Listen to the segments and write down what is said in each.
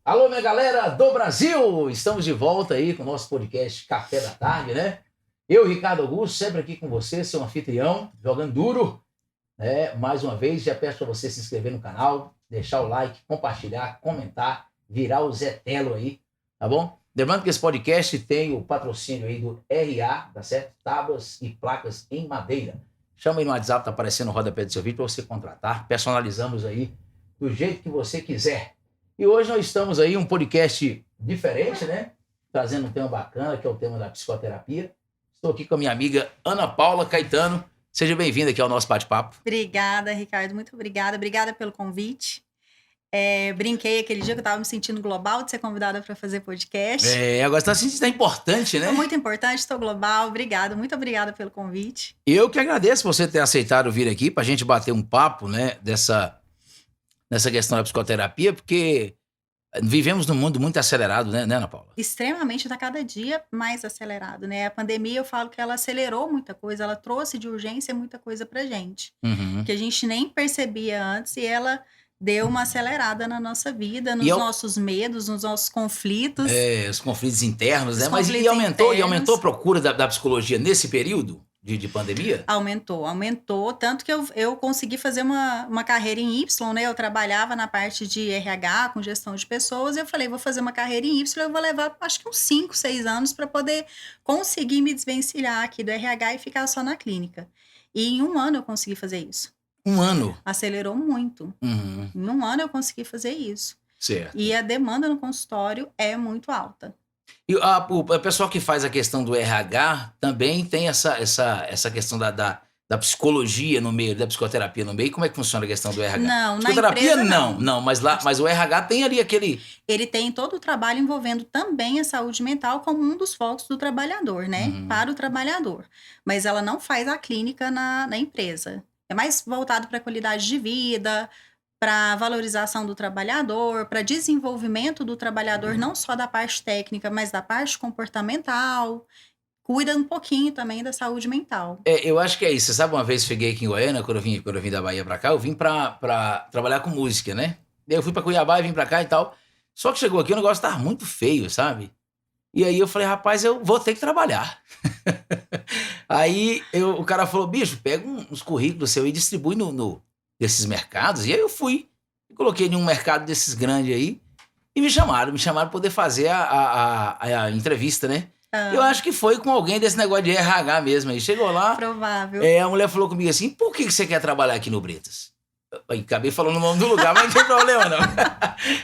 Alô, minha galera do Brasil! Estamos de volta aí com o nosso podcast Café da Tarde, né? Eu, Ricardo Augusto, sempre aqui com você, seu anfitrião, jogando duro, né? Mais uma vez, já peço para você se inscrever no canal, deixar o like, compartilhar, comentar, virar o Zé Telo aí, tá bom? Lembrando que esse podcast tem o patrocínio aí do RA, tá certo? Tábuas e placas em madeira. Chama aí no WhatsApp, tá aparecendo no rodapé do seu vídeo para você contratar. Personalizamos aí do jeito que você quiser. E hoje nós estamos aí, um podcast diferente, né? Trazendo um tema bacana, que é o tema da psicoterapia. Estou aqui com a minha amiga Ana Paula Caetano. Seja bem-vinda aqui ao nosso bate-papo. Obrigada, Ricardo. Muito obrigada. Obrigada pelo convite. Brinquei aquele dia que eu estava me sentindo global de ser convidada para fazer podcast. Agora você está se sentindo importante, né? É muito importante, estou global. Obrigada, muito obrigada pelo convite. Eu que agradeço você ter aceitado vir aqui para a gente bater um papo, né? Nessa questão da psicoterapia, porque vivemos num mundo muito acelerado, né, Ana Paula? Extremamente, está cada dia mais acelerado, né? A pandemia, eu falo que ela acelerou muita coisa, ela trouxe de urgência muita coisa pra gente, que a gente nem percebia antes, e ela deu uma acelerada na nossa vida, nos nossos medos, nos nossos conflitos. Os conflitos internos, né? Mas aumentou a procura da psicologia nesse período de pandemia? Aumentou, tanto que eu consegui fazer uma carreira em Y, né? Eu trabalhava na parte de RH, com gestão de pessoas, e eu falei, vou fazer uma carreira em Y, eu vou levar, acho que uns 5, 6 anos para poder conseguir me desvencilhar aqui do RH e ficar só na clínica. E em 1 ano eu consegui fazer isso. 1 ano? Acelerou muito. Em 1 ano eu consegui fazer isso. Certo. E a demanda no consultório é muito alta. E o pessoal que faz a questão do RH também tem essa questão da psicologia no meio, da psicoterapia no meio. Como é que funciona a questão do RH? Não, psicoterapia, na empresa não. Mas o RH tem ali aquele... Ele tem todo o trabalho envolvendo também a saúde mental como um dos focos do trabalhador, né? Para o trabalhador. Mas ela não faz a clínica na empresa. É mais voltado para a qualidade de vida, para valorização do trabalhador, para desenvolvimento do trabalhador, não só da parte técnica, mas da parte comportamental. Cuida um pouquinho também da saúde mental. Eu acho que é isso. Você sabe, uma vez eu cheguei aqui em Goiânia, quando eu vim da Bahia para cá, eu vim para trabalhar com música, né? Daí eu fui para Cuiabá e vim para cá e tal. Só que chegou aqui, o negócio tava muito feio, sabe? E aí eu falei, rapaz, eu vou ter que trabalhar. Aí o cara falou, bicho, pega uns currículos seu e distribui desses mercados. E aí eu fui, coloquei em um mercado desses grandes aí e me chamaram para poder fazer a entrevista, né? Eu acho que foi com alguém desse negócio de RH mesmo. Aí chegou lá. Provável. A mulher falou comigo assim, por que você quer trabalhar aqui no Bretas? Aí acabei falando o nome do lugar, mas não tem problema não.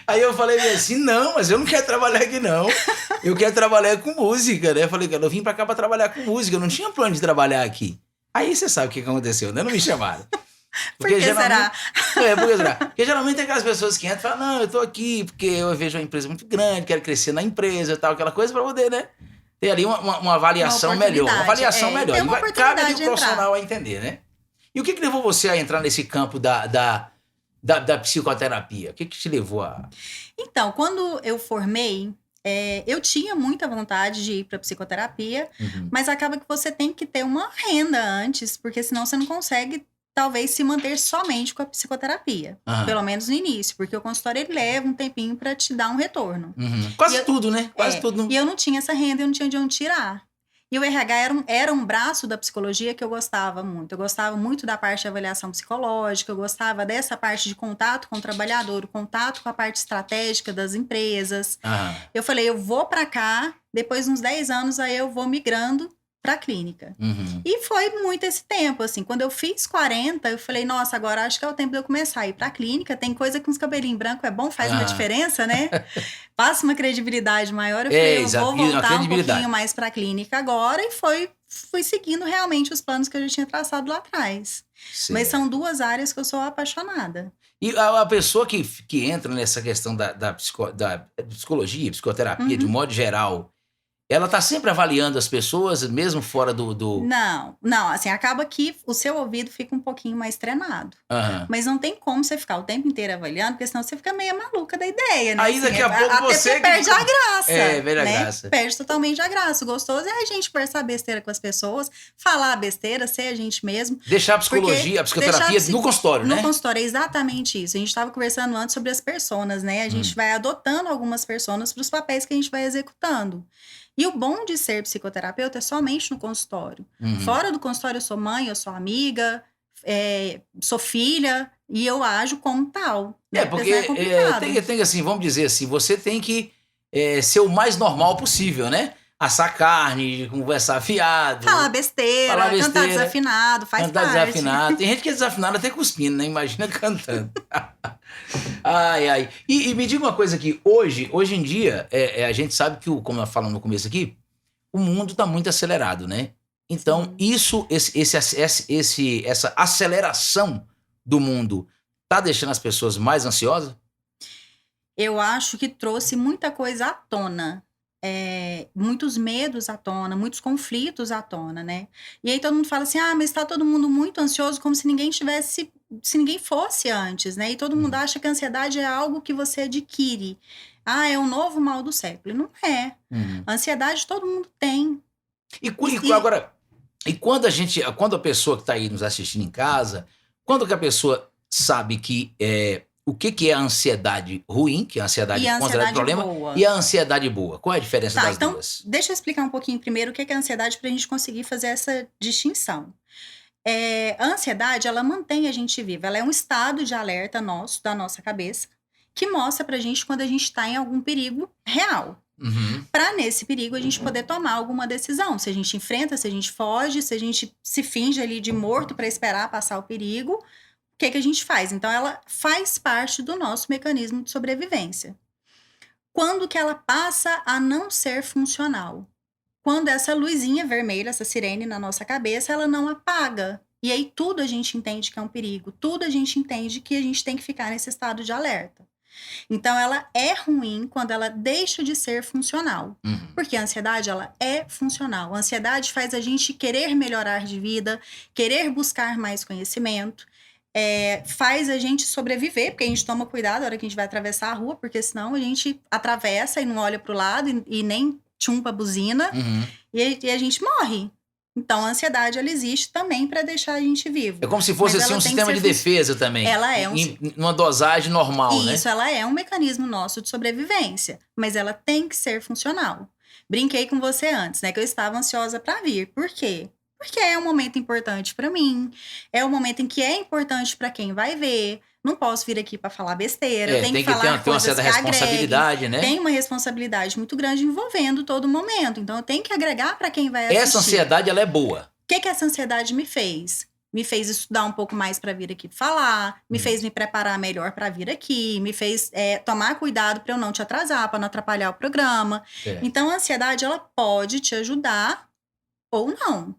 Aí eu falei assim, não, mas eu não quero trabalhar aqui não. Eu quero trabalhar com música, né? Eu falei, eu vim pra cá pra trabalhar com música, eu não tinha plano de trabalhar aqui. Aí você sabe o que aconteceu, né? Não me chamaram. Por que será? Por que será? Porque geralmente tem aquelas pessoas que entram e falam, não, eu tô aqui porque eu vejo uma empresa muito grande, quero crescer na empresa e tal, aquela coisa pra poder, né? Ter ali uma avaliação melhor. Uma avaliação melhor. E cabe ali o profissional a entender, né? E o que levou você a entrar nesse campo da psicoterapia? O que te levou a... Então, quando eu formei, eu tinha muita vontade de ir para psicoterapia, mas acaba que você tem que ter uma renda antes, porque senão você não consegue, talvez, se manter somente com a psicoterapia. Pelo menos no início, porque o consultório ele leva um tempinho para te dar um retorno. Quase tudo, né? Quase tudo. E eu não tinha essa renda, eu não tinha de onde tirar. E o RH era um braço da psicologia que eu gostava muito. Eu gostava muito da parte de avaliação psicológica, eu gostava dessa parte de contato com o trabalhador, o contato com a parte estratégica das empresas. Eu falei, eu vou para cá, depois de uns 10 anos, aí eu vou migrando para a clínica. E foi muito esse tempo, assim. Quando eu fiz 40, eu falei, nossa, agora acho que é o tempo de eu começar a ir para a clínica. Tem coisa que uns cabelinhos brancos é bom, faz uma diferença, né? Passa uma credibilidade maior. Eu falei, eu vou voltar um pouquinho mais para a clínica agora. E fui seguindo realmente os planos que eu já tinha traçado lá atrás. Certo. Mas são 2 áreas que eu sou apaixonada. E a pessoa que entra nessa questão da psicologia, psicoterapia, de modo geral, ela tá sempre avaliando as pessoas, mesmo fora do... Não, assim, acaba que o seu ouvido fica um pouquinho mais treinado. Aham. Mas não tem como você ficar o tempo inteiro avaliando, porque senão você fica meio maluca da ideia, né? Aí Assim, daqui a pouco até você que perde fica- a graça. perde a né? graça. Perde totalmente a graça. O gostoso é a gente conversar besteira com as pessoas, falar besteira, ser a gente mesmo. Deixar a psicologia, a psicoterapia no consultório, No né? consultório, é exatamente isso. A gente estava conversando antes sobre as personas, né? A gente vai adotando algumas personas para os papéis que a gente vai executando. E o bom de ser psicoterapeuta é somente no consultório. Uhum. Fora do consultório, eu sou mãe, eu sou amiga, sou filha, e eu ajo como tal. Né? Porque senão é complicado. tem assim, vamos dizer assim, você tem que ser o mais normal possível, né? Assar carne, conversar fiado, Falar besteira, Falar cantar besteira, desafinado, faz cantar parte. desafinado. Tem gente que é desafinada até cuspindo, né? Imagina cantando. Ai, ai. E me diga uma coisa aqui, hoje em dia, a gente sabe que, como nós falamos no começo aqui, o mundo está muito acelerado, né? Então, essa aceleração do mundo tá deixando as pessoas mais ansiosas? Eu acho que trouxe muita coisa à tona. Muitos medos à tona, muitos conflitos à tona, né? E aí todo mundo fala assim, mas está todo mundo muito ansioso, como se ninguém fosse antes, né? E todo mundo acha que a ansiedade é algo que você adquire. É um novo mal do século. E não é. A ansiedade todo mundo tem. Agora, quando a pessoa que está aí nos assistindo em casa, quando que a pessoa sabe que o que é a ansiedade ruim, que é a ansiedade considerada problema, boa. e a ansiedade boa? Qual é a diferença das duas? Deixa eu explicar um pouquinho primeiro o que é a ansiedade para a gente conseguir fazer essa distinção. A ansiedade, ela mantém a gente viva. Ela é um estado de alerta da nossa cabeça, que mostra pra gente quando a gente está em algum perigo real. Uhum. Para nesse perigo a gente poder tomar alguma decisão. Se a gente enfrenta, se a gente foge, se a gente se finge ali de morto para esperar passar o perigo, o que a gente faz? Então ela faz parte do nosso mecanismo de sobrevivência. Quando que ela passa a não ser funcional? Quando essa luzinha vermelha, essa sirene na nossa cabeça, ela não apaga. E aí tudo a gente entende que é um perigo, tudo a gente entende que a gente tem que ficar nesse estado de alerta. Então ela é ruim quando ela deixa de ser funcional. Uhum. Porque a ansiedade, ela é funcional. A ansiedade faz a gente querer melhorar de vida, querer buscar mais conhecimento, faz a gente sobreviver, porque a gente toma cuidado na hora que a gente vai atravessar a rua, porque senão a gente atravessa e não olha para o lado e nem chumpa a buzina, Uhum. e a gente morre. Então, a ansiedade, ela existe também para deixar a gente vivo. É como se fosse assim, um sistema de defesa também. Ela é numa dosagem normal, né? Isso, ela é um mecanismo nosso de sobrevivência, mas ela tem que ser funcional. Brinquei com você antes, né, que eu estava ansiosa para vir. Por quê? Porque é um momento importante para mim, é um momento em que é importante para quem vai ver. Não posso vir aqui para falar besteira, eu tenho que falar ter uma certa responsabilidade, né? Tem uma responsabilidade muito grande envolvendo todo momento. Então eu tenho que agregar para quem vai assistir. Essa ansiedade, ela é boa. O que essa ansiedade me fez? Me fez estudar um pouco mais para vir aqui falar, me fez me preparar melhor para vir aqui, me fez tomar cuidado para eu não te atrasar, para não atrapalhar o programa. Então a ansiedade, ela pode te ajudar ou não.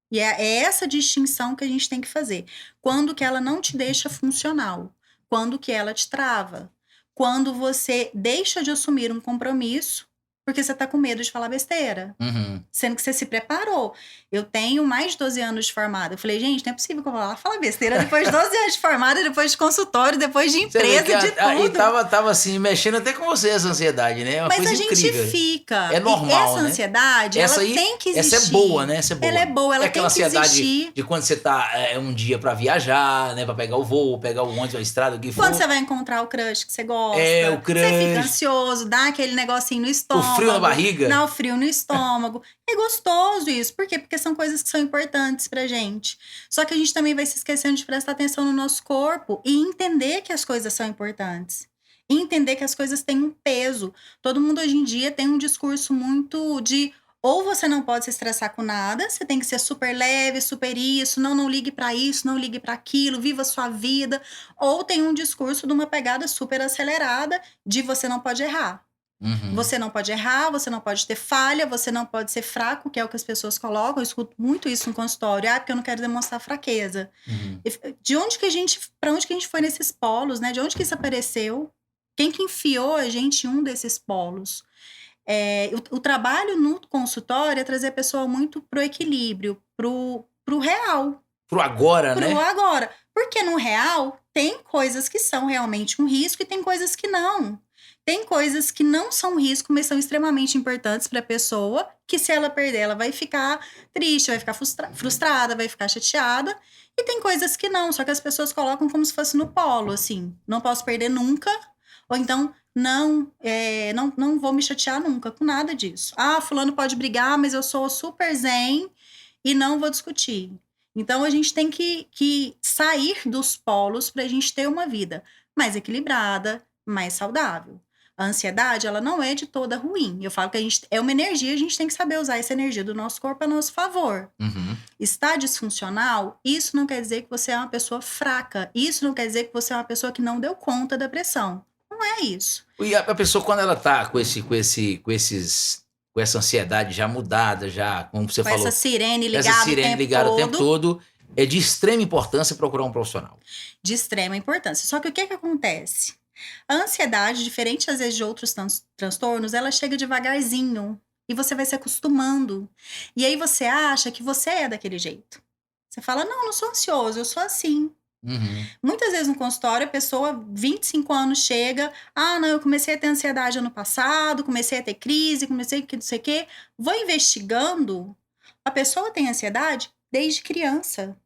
E é essa distinção que a gente tem que fazer. Quando que ela não te deixa funcional? Quando que ela te trava? Quando você deixa de assumir um compromisso porque você tá com medo de falar besteira. Uhum. Sendo que você se preparou. Eu tenho mais de 12 anos de formada. Eu falei, gente, não é possível que eu vou lá falar besteira depois de 12 anos de formada, depois de consultório, depois de empresa, de tudo. E tava assim, mexendo até com você essa ansiedade, né? Uma Mas coisa a gente incrível. fica. É normal, essa né? ansiedade, essa ela aí, tem que existir. Essa é boa, né? Essa é boa. Ela é boa, ela tem que existir. Aquela ansiedade de quando você tá um dia pra viajar, né? Pra pegar o voo, pegar o ônibus, a estrada, o que for. Quando você vai encontrar o crush que você gosta. O crush. Você fica ansioso, dá aquele negocinho no estômago. O frio na barriga. Dá o frio no estômago. É gostoso isso. Por quê? Porque são coisas que são importantes pra gente. Só que a gente também vai se esquecendo de prestar atenção no nosso corpo e entender que as coisas são importantes. E entender que as coisas têm um peso. Todo mundo hoje em dia tem um discurso muito de ou você não pode se estressar com nada, você tem que ser super leve, super isso, não ligue pra isso, não ligue pra aquilo, viva a sua vida. Ou tem um discurso de uma pegada super acelerada de você não pode errar. Uhum. Você não pode errar, você não pode ter falha, você não pode ser fraco, que é o que as pessoas colocam. Eu escuto muito isso no consultório. Porque eu não quero demonstrar fraqueza. Uhum. Pra onde que a gente foi nesses polos, né? De onde que isso apareceu? Quem que enfiou a gente em um desses polos? O trabalho no consultório é trazer a pessoa muito pro equilíbrio, pro real. Pro agora, né? Pro agora. Porque no real tem coisas que são realmente um risco e tem coisas que não. Tem coisas que não são risco, mas são extremamente importantes para a pessoa, que se ela perder, ela vai ficar triste, vai ficar frustrada, vai ficar chateada. E tem coisas que não, só que as pessoas colocam como se fosse no polo, assim. Não posso perder nunca, ou então não vou me chatear nunca com nada disso. Ah, fulano pode brigar, mas eu sou super zen e não vou discutir. Então, a gente tem que sair dos polos para a gente ter uma vida mais equilibrada, mais saudável. A ansiedade, ela não é de toda ruim. Eu falo que é uma energia, a gente tem que saber usar essa energia do nosso corpo a nosso favor. Uhum. Está disfuncional, isso não quer dizer que você é uma pessoa fraca. Isso não quer dizer que você é uma pessoa que não deu conta da pressão. Não é isso. E a pessoa, quando ela tá com essa ansiedade já mudada, já, como você Com falou, essa sirene ligada o tempo todo, é de extrema importância procurar um profissional. De extrema importância. Só que o que acontece? A ansiedade, diferente às vezes de outros transtornos, ela chega devagarzinho e você vai se acostumando. E aí você acha que você é daquele jeito. Você fala, não sou ansioso, eu sou assim. Uhum. Muitas vezes no consultório, a pessoa, 25 anos, chega, não, eu comecei a ter ansiedade ano passado, comecei a ter crise, comecei a não sei o quê. Vou investigando, a pessoa tem ansiedade desde criança.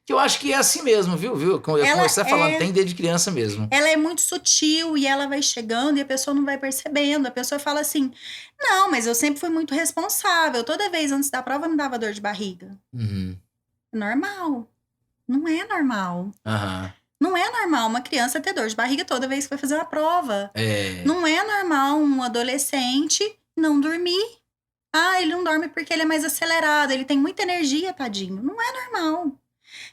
Que eu acho que é assim mesmo, viu? Como você tá falando, tem desde criança mesmo. Ela é muito sutil e ela vai chegando e a pessoa não vai percebendo. A pessoa fala assim, não, mas eu sempre fui muito responsável. Toda vez antes da prova me dava dor de barriga. Uhum. Normal. Não é normal. Uhum. Não é normal uma criança ter dor de barriga toda vez que vai fazer uma prova. É. Não é normal um adolescente não dormir. Ele não dorme porque ele é mais acelerado, ele tem muita energia, tadinho. Não é normal.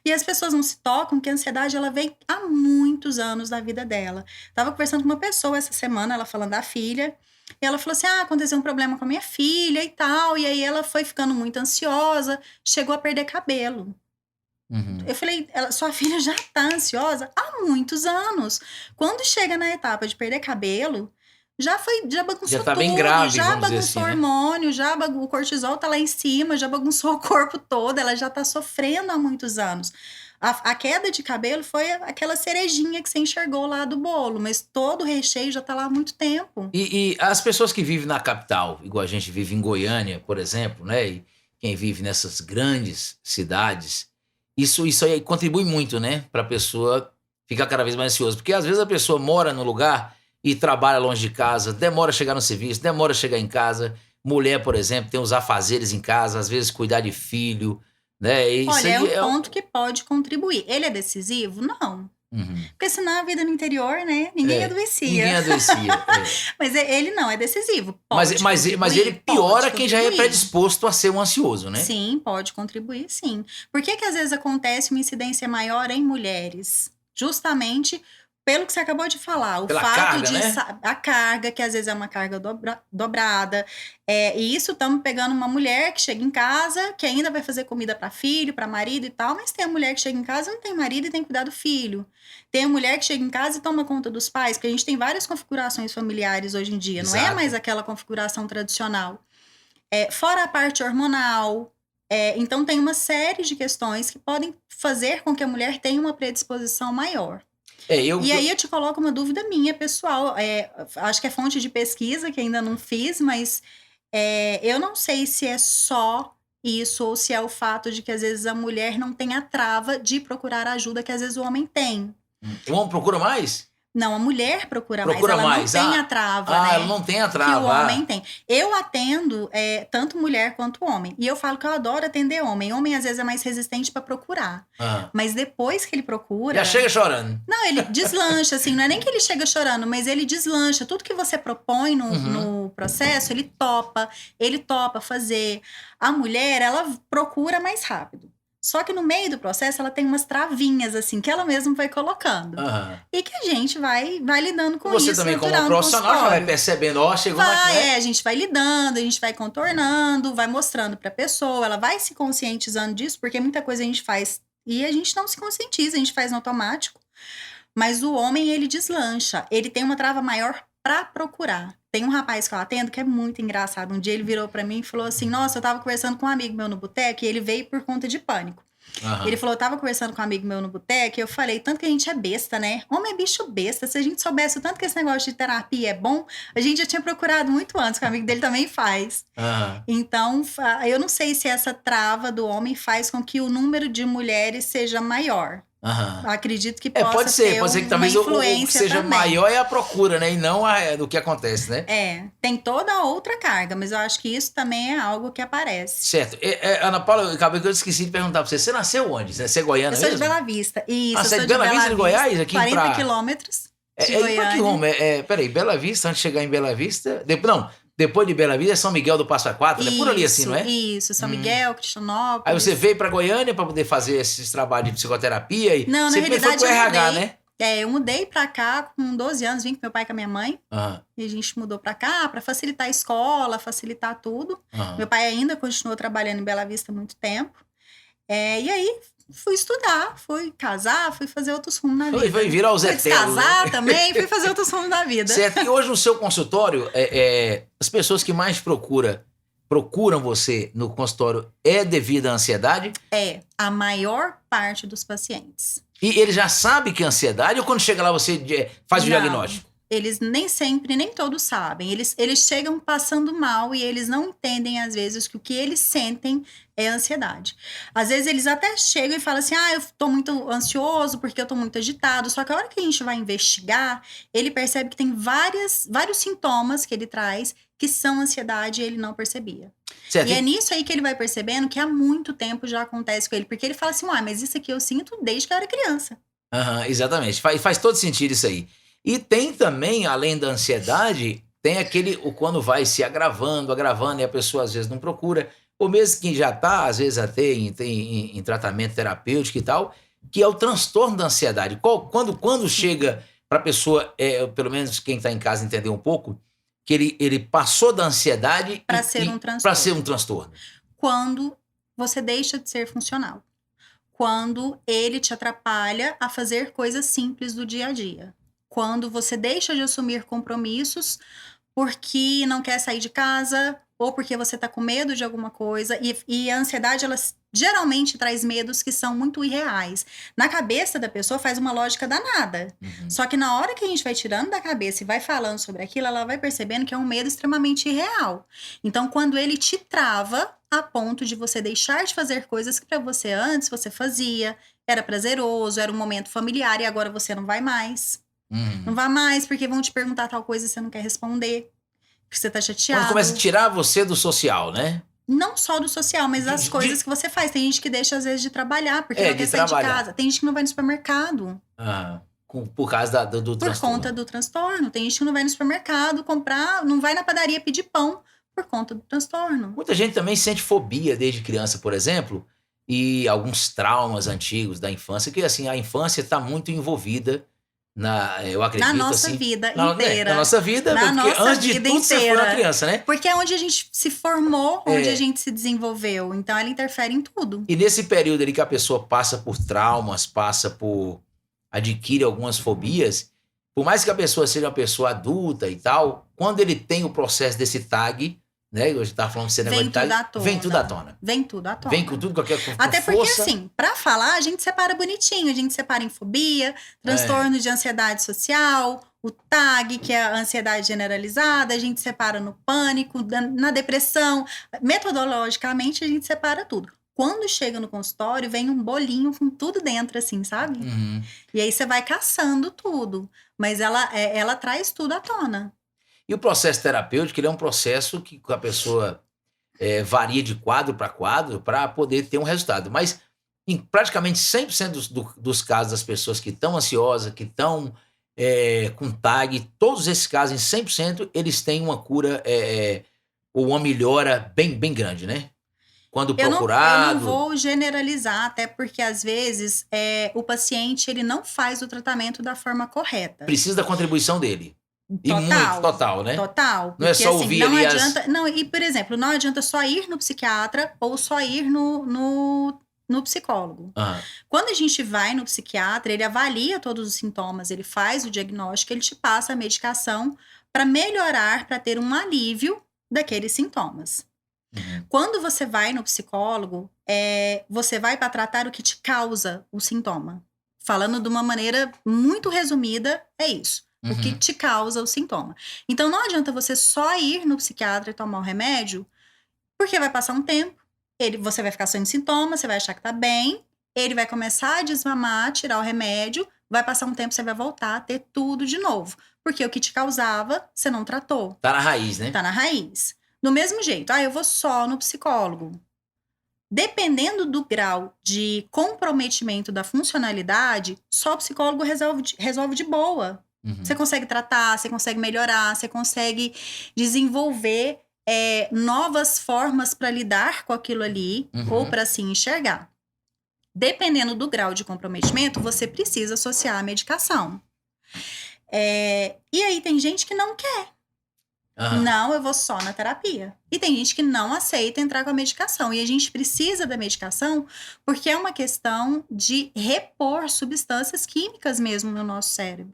E as pessoas não se tocam que a ansiedade, ela vem há muitos anos da vida dela. Tava conversando com uma pessoa essa semana, ela falando da filha, e ela falou assim, aconteceu um problema com a minha filha e tal, e aí ela foi ficando muito ansiosa, chegou a perder cabelo. Uhum. Eu falei, sua filha já tá ansiosa há muitos anos. Quando chega na etapa de perder cabelo, já bagunçou já tá tudo, bem grave, já assim, bagunçou hormônio, o cortisol tá lá em cima, já bagunçou o corpo todo, ela já tá sofrendo há muitos anos. A queda de cabelo foi aquela cerejinha que você enxergou lá do bolo, mas todo o recheio já tá lá há muito tempo. E as pessoas que vivem na capital, igual a gente vive em Goiânia, por exemplo, né? E quem vive nessas grandes cidades, isso aí contribui muito, né? Pra pessoa ficar cada vez mais ansiosa. Porque às vezes a pessoa mora no lugar e trabalha longe de casa, demora a chegar no serviço, demora a chegar em casa. Mulher, por exemplo, tem os afazeres em casa, às vezes cuidar de filho, né? E olha, é um ponto que pode contribuir. Ele é decisivo? Não. Uhum. Porque senão a vida no interior, né? Ninguém adoecia. Ninguém adoecia. Mas ele não é decisivo. Mas ele piora quem já é predisposto a ser um ansioso, né? Sim, pode contribuir, sim. Por que às vezes acontece uma incidência maior em mulheres? Justamente pelo que você acabou de falar, o Pela fato carga, de né? a carga, que às vezes é uma carga dobrada. E isso estamos pegando uma mulher que chega em casa, que ainda vai fazer comida para filho, para marido e tal, mas tem a mulher que chega em casa e não tem marido e tem que cuidar do filho. Tem a mulher que chega em casa e toma conta dos pais, porque a gente tem várias configurações familiares hoje em dia, Exato. não é mais aquela configuração tradicional. Fora a parte hormonal. Então tem uma série de questões que podem fazer com que a mulher tenha uma predisposição maior. E aí eu te coloco uma dúvida minha, pessoal. Acho que é fonte de pesquisa, que ainda não fiz, mas eu não sei se é só isso ou se é o fato de que às vezes a mulher não tem a trava de procurar ajuda que às vezes o homem tem. O homem procura mais? Não, a mulher procura mais. Ela não tem a trava, né? Ela não tem a trava. Que o homem tem. Eu atendo tanto mulher quanto homem. E eu falo que eu adoro atender homem. Homem, às vezes, é mais resistente para procurar. Mas depois que ele procura... Já chega chorando. Não, ele deslancha, assim. Não é nem que ele chega chorando, mas ele deslancha. Tudo que você propõe no processo, ele topa fazer. A mulher, ela procura mais rápido. Só que no meio do processo, ela tem umas travinhas, assim, que ela mesma vai colocando. E que a gente vai lidando com isso. Você também, como profissional, já vai percebendo, chegou na... a gente vai lidando, a gente vai contornando, vai mostrando pra pessoa, ela vai se conscientizando disso, porque muita coisa a gente faz e a gente não se conscientiza, a gente faz no automático. Mas o homem, ele deslancha, ele tem uma trava maior pra procurar. Tem um rapaz que eu atendo que é muito engraçado. Um dia ele virou pra mim e falou assim, nossa, eu tava conversando com um amigo meu no boteco e ele veio por conta de pânico. Aham. Ele falou, eu tava conversando com um amigo meu no boteco e eu falei, tanto que a gente é besta, né? Homem é bicho besta. Se a gente soubesse o tanto que esse negócio de terapia é bom, a gente já tinha procurado muito antes, que o amigo dele também faz. Aham. Então, eu não sei se essa trava do homem faz com que o número de mulheres seja maior. Aham. Acredito que Pode ser que uma talvez o que influência seja também. maior é a procura, né? E não do que acontece, né? Tem toda a outra carga, mas eu acho que isso também é algo que aparece. Certo. Ana Paula, acabei que eu esqueci de perguntar pra você. Você nasceu onde? Você é goiana Eu sou mesmo? de Bela Vista. Isso, Você é eu de sou Bela Vista, de Goiás? Aqui 40 quilômetros de Pra que Goiânia. rumo? Peraí, Bela Vista, antes de chegar em Bela Vista... Depois de Bela Vista é São Miguel do Passa Quatro, é por ali assim, não é? Isso, São Miguel, Cristianópolis. Aí você veio pra Goiânia pra poder fazer esses trabalhos de psicoterapia e Não, na você foi realidade pro eu RH, mudei. né? Eu mudei pra cá com 12 anos, vim com meu pai e com a minha mãe. Aham, E a gente mudou pra cá pra facilitar a escola, facilitar tudo. aham. Meu pai ainda continuou trabalhando em Bela Vista há muito tempo. E aí fui estudar, fui casar, fui fazer outros rumos na vida. Foi virar o Zé Fui Telo, descasar né? também, fui fazer outros rumos na vida. Certo. E hoje no seu consultório, as pessoas que mais procuram você no consultório é devido à ansiedade? A maior parte dos pacientes. E ele já sabe que é ansiedade ou quando chega lá você faz o Não. diagnóstico? Eles nem sempre, nem todos sabem. Eles chegam passando mal e eles não entendem, às vezes, que o que eles sentem é ansiedade. Às vezes, eles até chegam e falam assim, eu tô muito ansioso porque eu tô muito agitado. Só que a hora que a gente vai investigar, ele percebe que tem vários sintomas que ele traz que são ansiedade e ele não percebia. Certo. E é nisso aí que ele vai percebendo que há muito tempo já acontece com ele. Porque ele fala assim, mas isso aqui eu sinto desde que eu era criança. Exatamente. Faz todo sentido isso aí. E tem também, além da ansiedade, tem quando vai se agravando e a pessoa às vezes não procura, ou mesmo que já está, às vezes até em tratamento terapêutico e tal, que é o transtorno da ansiedade. Quando chega para a pessoa, pelo menos quem está em casa entender um pouco, que ele passou da ansiedade Para ser um transtorno. Para ser um transtorno. Quando você deixa de ser funcional. Quando ele te atrapalha a fazer coisas simples do dia a dia. Quando você deixa de assumir compromissos porque não quer sair de casa ou porque você tá com medo de alguma coisa. E a ansiedade, ela geralmente traz medos que são muito irreais. Na cabeça da pessoa faz uma lógica danada. Uhum. Só que na hora que a gente vai tirando da cabeça e vai falando sobre aquilo, ela vai percebendo que é um medo extremamente irreal. Então, quando ele te trava a ponto de você deixar de fazer coisas que para você antes você fazia, era prazeroso, era um momento familiar e agora você não vai mais. Não vai mais, porque vão te perguntar tal coisa e você não quer responder. Porque você tá chateado. Quando começa a tirar você do social, né? Não só do social, mas das coisas que você faz. Tem gente que deixa, às vezes, de trabalhar, porque não quer sair de casa. Tem gente que não vai no supermercado. Por causa do transtorno. Por conta do transtorno. Tem gente que não vai no supermercado comprar, não vai na padaria pedir pão por conta do transtorno. Muita gente também sente fobia desde criança, por exemplo, e alguns traumas antigos da infância, que assim, a infância está muito envolvida eu acredito, na nossa assim, vida inteira. Na nossa vida, porque antes de tudo você foi uma criança, né? Porque é onde a gente se formou, onde a gente se desenvolveu. Então, ela interfere em tudo. E nesse período ali que a pessoa passa por traumas, adquire algumas fobias, por mais que a pessoa seja uma pessoa adulta e tal, quando ele tem o processo desse TAG, né? Hoje tá falando de ser negócio de TAG, vem tudo à tona. Vem tudo à tona. Vem com tudo, qualquer coisa. Até porque, assim, pra falar, a gente separa bonitinho. A gente separa em fobia, transtorno de ansiedade social, o TAG, que é a ansiedade generalizada, a gente separa no pânico, na depressão. Metodologicamente, a gente separa tudo. Quando chega no consultório, vem um bolinho com tudo dentro, assim, sabe? Uhum. E aí você vai caçando tudo. Mas ela traz tudo à tona. E o processo terapêutico, ele é um processo que a pessoa varia de quadro para quadro para poder ter um resultado. Mas em praticamente 100% dos casos das pessoas que estão ansiosas, que estão com TAG, todos esses casos, em 100%, eles têm uma cura ou uma melhora bem, bem grande, né? Quando procurado... Eu não vou generalizar, até porque às vezes o paciente ele não faz o tratamento da forma correta. Precisa da contribuição dele. Total, e muito total, né? Total. Não é só ouvir não ali adianta, Não, e por exemplo, não adianta só ir no psiquiatra ou só ir no psicólogo. Quando a gente vai no psiquiatra, ele avalia todos os sintomas, ele faz o diagnóstico, ele te passa a medicação para melhorar, para ter um alívio daqueles sintomas. Quando você vai no psicólogo, você vai para tratar o que te causa o sintoma. Falando de uma maneira muito resumida, é isso. O que te causa o sintoma. Então, não adianta você só ir no psiquiatra e tomar o remédio, porque vai passar um tempo, você vai ficar sem sintomas, você vai achar que tá bem, ele vai começar a desmamar, tirar o remédio, vai passar um tempo, você vai voltar a ter tudo de novo. Porque o que te causava, você não tratou. Tá na raiz, né? Tá na raiz. Do mesmo jeito, eu vou só no psicólogo. Dependendo do grau de comprometimento da funcionalidade, só o psicólogo resolve de boa. Você consegue tratar, você consegue melhorar, você consegue desenvolver novas formas para lidar com aquilo ali ou para se enxergar. Dependendo do grau de comprometimento, você precisa associar a medicação. E aí tem gente que não quer. Não, eu vou só na terapia. E tem gente que não aceita entrar com a medicação. E a gente precisa da medicação porque é uma questão de repor substâncias químicas mesmo no nosso cérebro.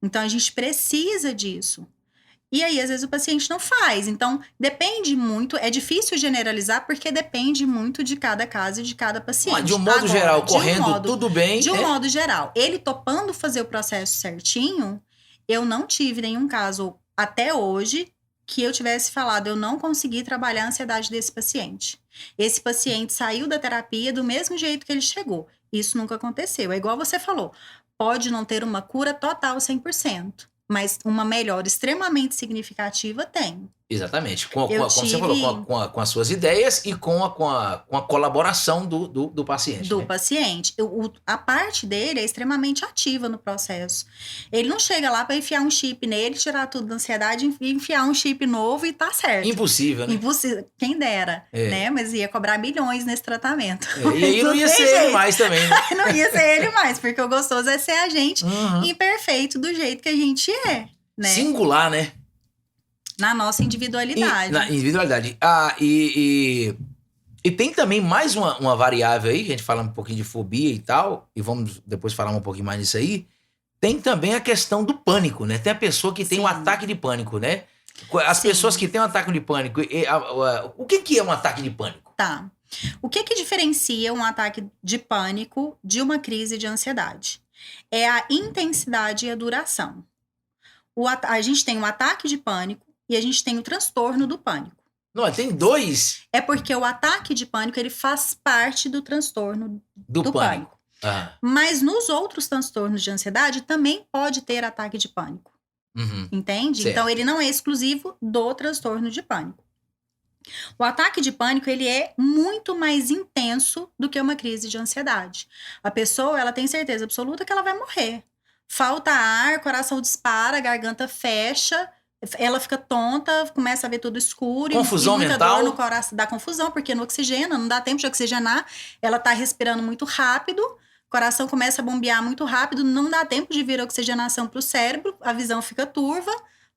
Então, a gente precisa disso. E aí, às vezes, o paciente não faz. Então, depende muito. É difícil generalizar porque depende muito de cada caso e de cada paciente. De um modo geral, correndo tudo bem. De um modo geral. Ele topando fazer o processo certinho, eu não tive nenhum caso até hoje que eu tivesse falado, eu não consegui trabalhar a ansiedade desse paciente. Esse paciente saiu da terapia do mesmo jeito que ele chegou. Isso nunca aconteceu. É igual você falou. Pode não ter uma cura total 100%, mas uma melhora extremamente significativa tem. Exatamente. Como você falou, com as suas ideias e com a colaboração do paciente. Do paciente. A parte dele é extremamente ativa no processo. Ele não chega lá para enfiar um chip nele, tirar tudo da ansiedade e enfiar um chip novo e tá certo. Impossível, né? Impossível. Quem dera, né? Mas ia cobrar milhões nesse tratamento. E aí não ia ser ele mais também, né? Não ia ser ele mais, porque o gostoso é ser a gente imperfeito do jeito que a gente é, né? Singular, né? Na nossa individualidade. Na individualidade. E tem também mais uma variável aí, que a gente fala um pouquinho de fobia e tal, e vamos depois falar um pouquinho mais disso aí. Tem também a questão do pânico, né? Tem a pessoa que tem um ataque de pânico, né? As pessoas que têm um ataque de pânico, o que é um ataque de pânico? Tá. O que diferencia um ataque de pânico de uma crise de ansiedade? É a intensidade e a duração. A gente tem um ataque de pânico e a gente tem o transtorno do pânico. Não, tem dois. É porque o ataque de pânico, ele faz parte do transtorno do pânico. Mas nos outros transtornos de ansiedade também pode ter ataque de pânico. Entende? Certo. Então, ele não é exclusivo do transtorno de pânico. O ataque de pânico, ele é muito mais intenso do que uma crise de ansiedade. A pessoa, ela tem certeza absoluta que ela vai morrer. Falta ar, coração dispara, garganta fecha, ela fica tonta, começa a ver tudo escuro. Confusão e muita mental. Dor no coração, dá confusão, porque não oxigena, não dá tempo de oxigenar. Ela tá respirando muito rápido, o coração começa a bombear muito rápido, não dá tempo de vir oxigenação pro cérebro, a visão fica turva,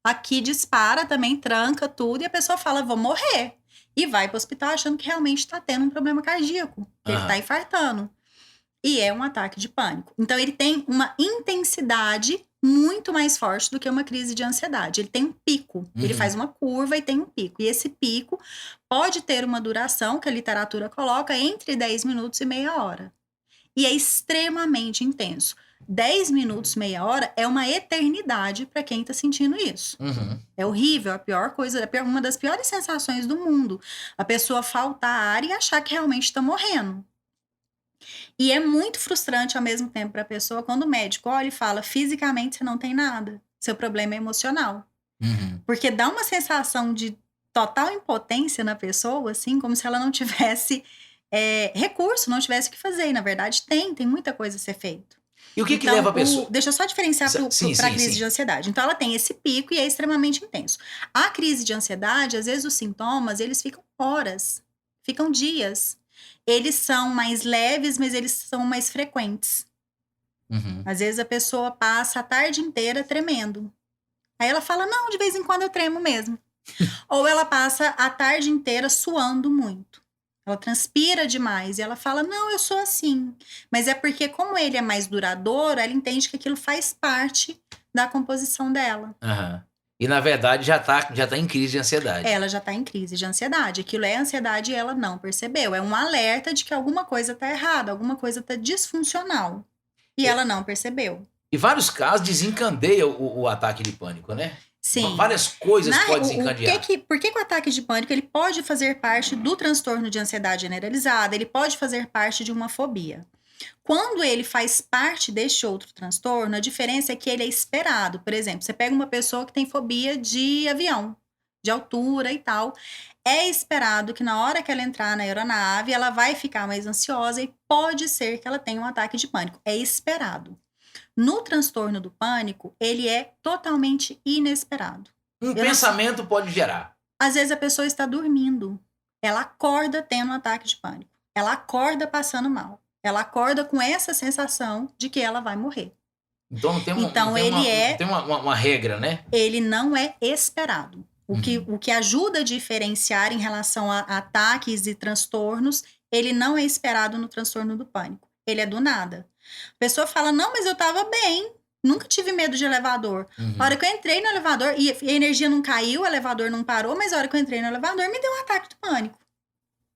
aqui dispara também, tranca tudo, e a pessoa fala, vou morrer. E vai pro hospital achando que realmente tá tendo um problema cardíaco, que ele tá infartando. E é um ataque de pânico. Então, ele tem uma intensidade muito mais forte do que uma crise de ansiedade. Ele tem um pico. Ele faz uma curva e tem um pico. E esse pico pode ter uma duração, que a literatura coloca, entre 10 minutos e meia hora. E é extremamente intenso. 10 minutos, meia hora é uma eternidade para quem tá sentindo isso. É horrível, a pior coisa, uma das piores sensações do mundo. A pessoa faltar ar e achar que realmente tá morrendo. E é muito frustrante ao mesmo tempo para a pessoa quando o médico olha e fala, fisicamente você não tem nada, seu problema é emocional. Porque dá uma sensação de total impotência na pessoa, assim, como se ela não tivesse recurso, não tivesse o que fazer. E na verdade tem muita coisa a ser feita. E o que leva a pessoa? Deixa eu só diferenciar para a crise de ansiedade. Então ela tem esse pico e é extremamente intenso. A crise de ansiedade, às vezes os sintomas, eles ficam horas, ficam dias. Eles são mais leves, mas eles são mais frequentes. Às vezes a pessoa passa a tarde inteira tremendo. Aí ela fala, não, de vez em quando eu tremo mesmo. Ou ela passa a tarde inteira suando muito. Ela transpira demais e ela fala, não, eu sou assim. Mas é porque como ele é mais duradouro, ela entende que aquilo faz parte da composição dela. E na verdade já tá em crise de ansiedade. Ela já está em crise de ansiedade. Aquilo é ansiedade e ela não percebeu. É um alerta de que alguma coisa está errada, alguma coisa está disfuncional. E ela não percebeu. E vários casos desencadeia o ataque de pânico, né? Sim. Várias coisas podem desencadear. Por que o ataque de pânico ele pode fazer parte do transtorno de ansiedade generalizada? Ele pode fazer parte de uma fobia. Quando ele faz parte deste outro transtorno, a diferença é que ele é esperado. Por exemplo, você pega uma pessoa que tem fobia de avião, de altura e tal. É esperado que na hora que ela entrar na aeronave, ela vai ficar mais ansiosa e pode ser que ela tenha um ataque de pânico. É esperado. No transtorno do pânico, ele é totalmente inesperado. Pensamento pode gerar. Às vezes a pessoa está dormindo. Ela acorda tendo um ataque de pânico. Ela acorda passando mal. Ela acorda com essa sensação de que ela vai morrer. Então não tem uma regra, né? Ele não é esperado. O que ajuda a diferenciar em relação a ataques e transtornos, ele não é esperado no transtorno do pânico. Ele é do nada. A pessoa fala, não, mas eu tava bem. Nunca tive medo de elevador. A hora que eu entrei no elevador, e a energia não caiu, o elevador não parou, mas a hora que eu entrei no elevador, me deu um ataque de pânico.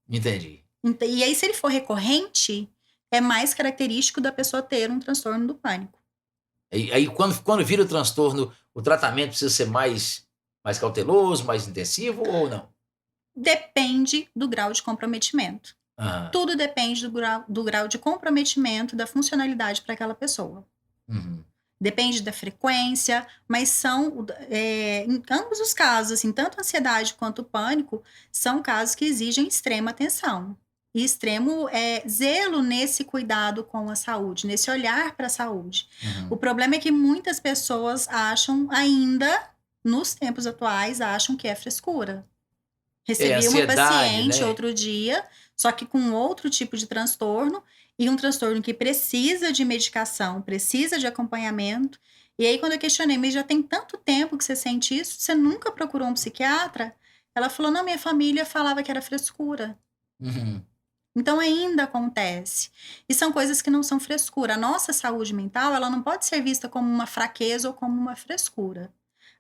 Entendi. E aí, se ele for recorrente, é mais característico da pessoa ter um transtorno do pânico. E aí, quando vira o transtorno, o tratamento precisa ser mais cauteloso, mais intensivo ou não? Depende do grau de comprometimento. Tudo depende do grau de comprometimento da funcionalidade para aquela pessoa. Depende da frequência, mas são, em ambos os casos, assim, tanto a ansiedade quanto o pânico, são casos que exigem extrema atenção. E extremo zelo nesse cuidado com a saúde, nesse olhar para a saúde. O problema é que muitas pessoas acham ainda, nos tempos atuais, acham que é frescura. Recebi uma paciente, né, outro dia, só que com outro tipo de transtorno, e um transtorno que precisa de medicação, precisa de acompanhamento. E aí, quando eu questionei, mas já tem tanto tempo que você sente isso, você nunca procurou um psiquiatra? Ela falou, não, minha família falava que era frescura. Então, ainda acontece. E são coisas que não são frescura. A nossa saúde mental, ela não pode ser vista como uma fraqueza ou como uma frescura.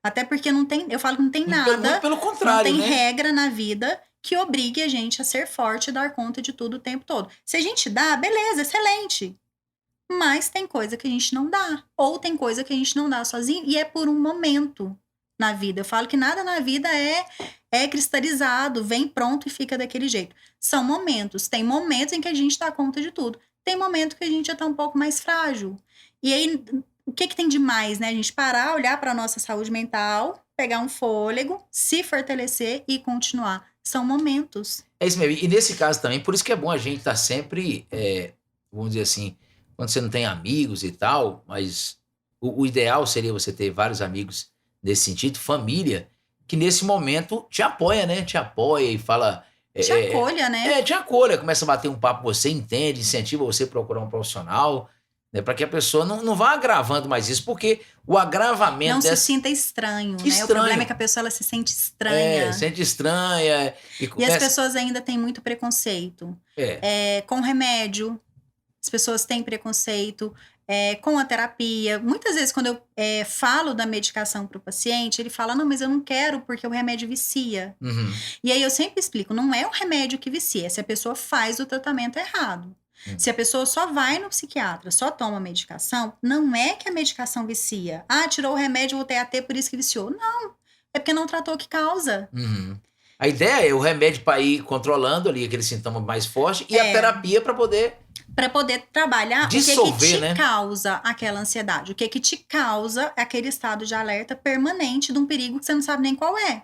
Até porque não tem, eu falo que não tem nada, muito pelo contrário, não tem né? regra na vida que obrigue a gente a ser forte e dar conta de tudo o tempo todo. Se a gente dá, beleza, excelente. Mas tem coisa que a gente não dá. Ou tem coisa que a gente não dá sozinho e é por um momento na vida. Eu falo que nada na vida é cristalizado, vem pronto e fica daquele jeito. São momentos. Tem momentos em que a gente dá conta de tudo. Tem momento que a gente já tá um pouco mais frágil. E aí, o que tem de mais, né? A gente parar, olhar para a nossa saúde mental, pegar um fôlego, se fortalecer e continuar. São momentos. É isso mesmo. E nesse caso também, por isso que é bom a gente estar sempre, vamos dizer assim, quando você não tem amigos e tal, mas o ideal seria você ter vários amigos nesse sentido, família, que nesse momento te apoia, né? Te apoia e fala... Te acolha, né? Te acolha, começa a bater um papo, você entende, incentiva você a procurar um profissional, né, para que a pessoa não vá agravando mais isso, porque o agravamento... Não se sinta estranho, né? O problema é que a pessoa ela se sente estranha. Se sente estranha. E as pessoas ainda têm muito preconceito. Com remédio, as pessoas têm preconceito. Com a terapia. Muitas vezes, quando eu falo da medicação para o paciente, ele fala, não, mas eu não quero porque o remédio vicia. E aí eu sempre explico, não é o remédio que vicia, é se a pessoa faz o tratamento errado. Se a pessoa só vai no psiquiatra, só toma medicação, não é que a medicação vicia. Ah, tirou o remédio, o TAT, por isso que viciou. Não, é porque não tratou o que causa. A ideia é o remédio para ir controlando ali aquele sintoma mais forte e a terapia para poder trabalhar dissolver, o que te causa aquela ansiedade. O que te causa aquele estado de alerta permanente de um perigo que você não sabe nem qual é.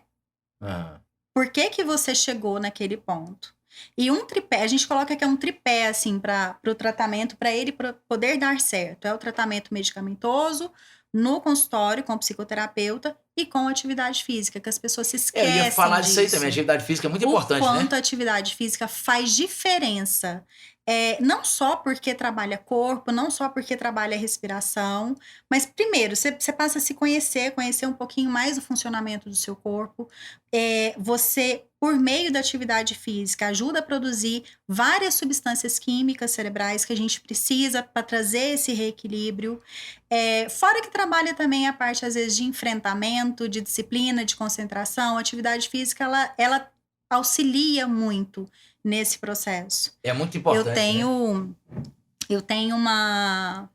Por que você chegou naquele ponto? E um tripé, a gente coloca que é um tripé, assim, para o tratamento, para ele poder dar certo. É o tratamento medicamentoso, no consultório, com o psicoterapeuta e com atividade física, que as pessoas se esquecem eu ia falar disso. disso aí também, atividade física é muito importante, né? O quanto a atividade física faz diferença. Não só porque trabalha corpo, não só porque trabalha respiração, mas primeiro, você passa a se conhecer um pouquinho mais do funcionamento do seu corpo. Você, por meio da atividade física, ajuda a produzir várias substâncias químicas cerebrais que a gente precisa para trazer esse reequilíbrio. Fora que trabalha também a parte, às vezes, de enfrentamento, de disciplina, de concentração. A atividade física, ela auxilia muito nesse processo. É muito Eu importante, né? tenho uma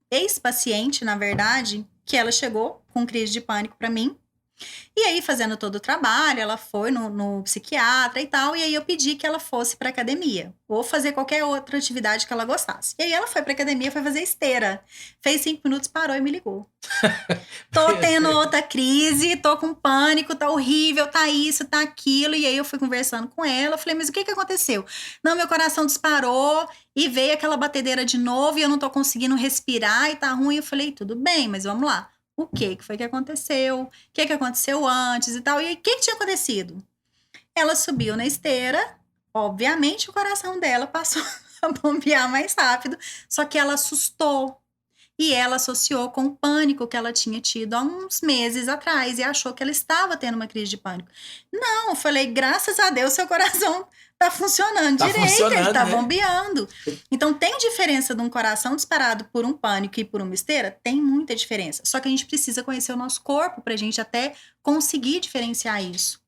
ex-paciente, na verdade, que ela chegou com crise de pânico para mim. E aí, fazendo todo o trabalho, ela foi no psiquiatra e tal, e aí eu pedi que ela fosse para academia, ou fazer qualquer outra atividade que ela gostasse. E aí ela foi para academia, foi fazer esteira. Fez 5 minutos, parou e me ligou. Tô tendo outra crise, tô com pânico, tá horrível, tá isso, tá aquilo. E aí eu fui conversando com ela, falei, mas o que aconteceu? Não, meu coração disparou e veio aquela batedeira de novo e eu não tô conseguindo respirar e tá ruim. Eu falei, tudo bem, mas vamos lá. O que foi que aconteceu? O que aconteceu antes e tal? E aí, o que tinha acontecido? Ela subiu na esteira, obviamente o coração dela passou a bombear mais rápido, só que ela assustou. E ela associou com o pânico que ela tinha tido há uns meses atrás e achou que ela estava tendo uma crise de pânico. Não, eu falei, graças a Deus, seu coração tá funcionando direito, ele tá bombeando. Então, tem diferença de um coração disparado por um pânico e por uma esteira? Tem muita diferença. Só que a gente precisa conhecer o nosso corpo pra gente até conseguir diferenciar isso.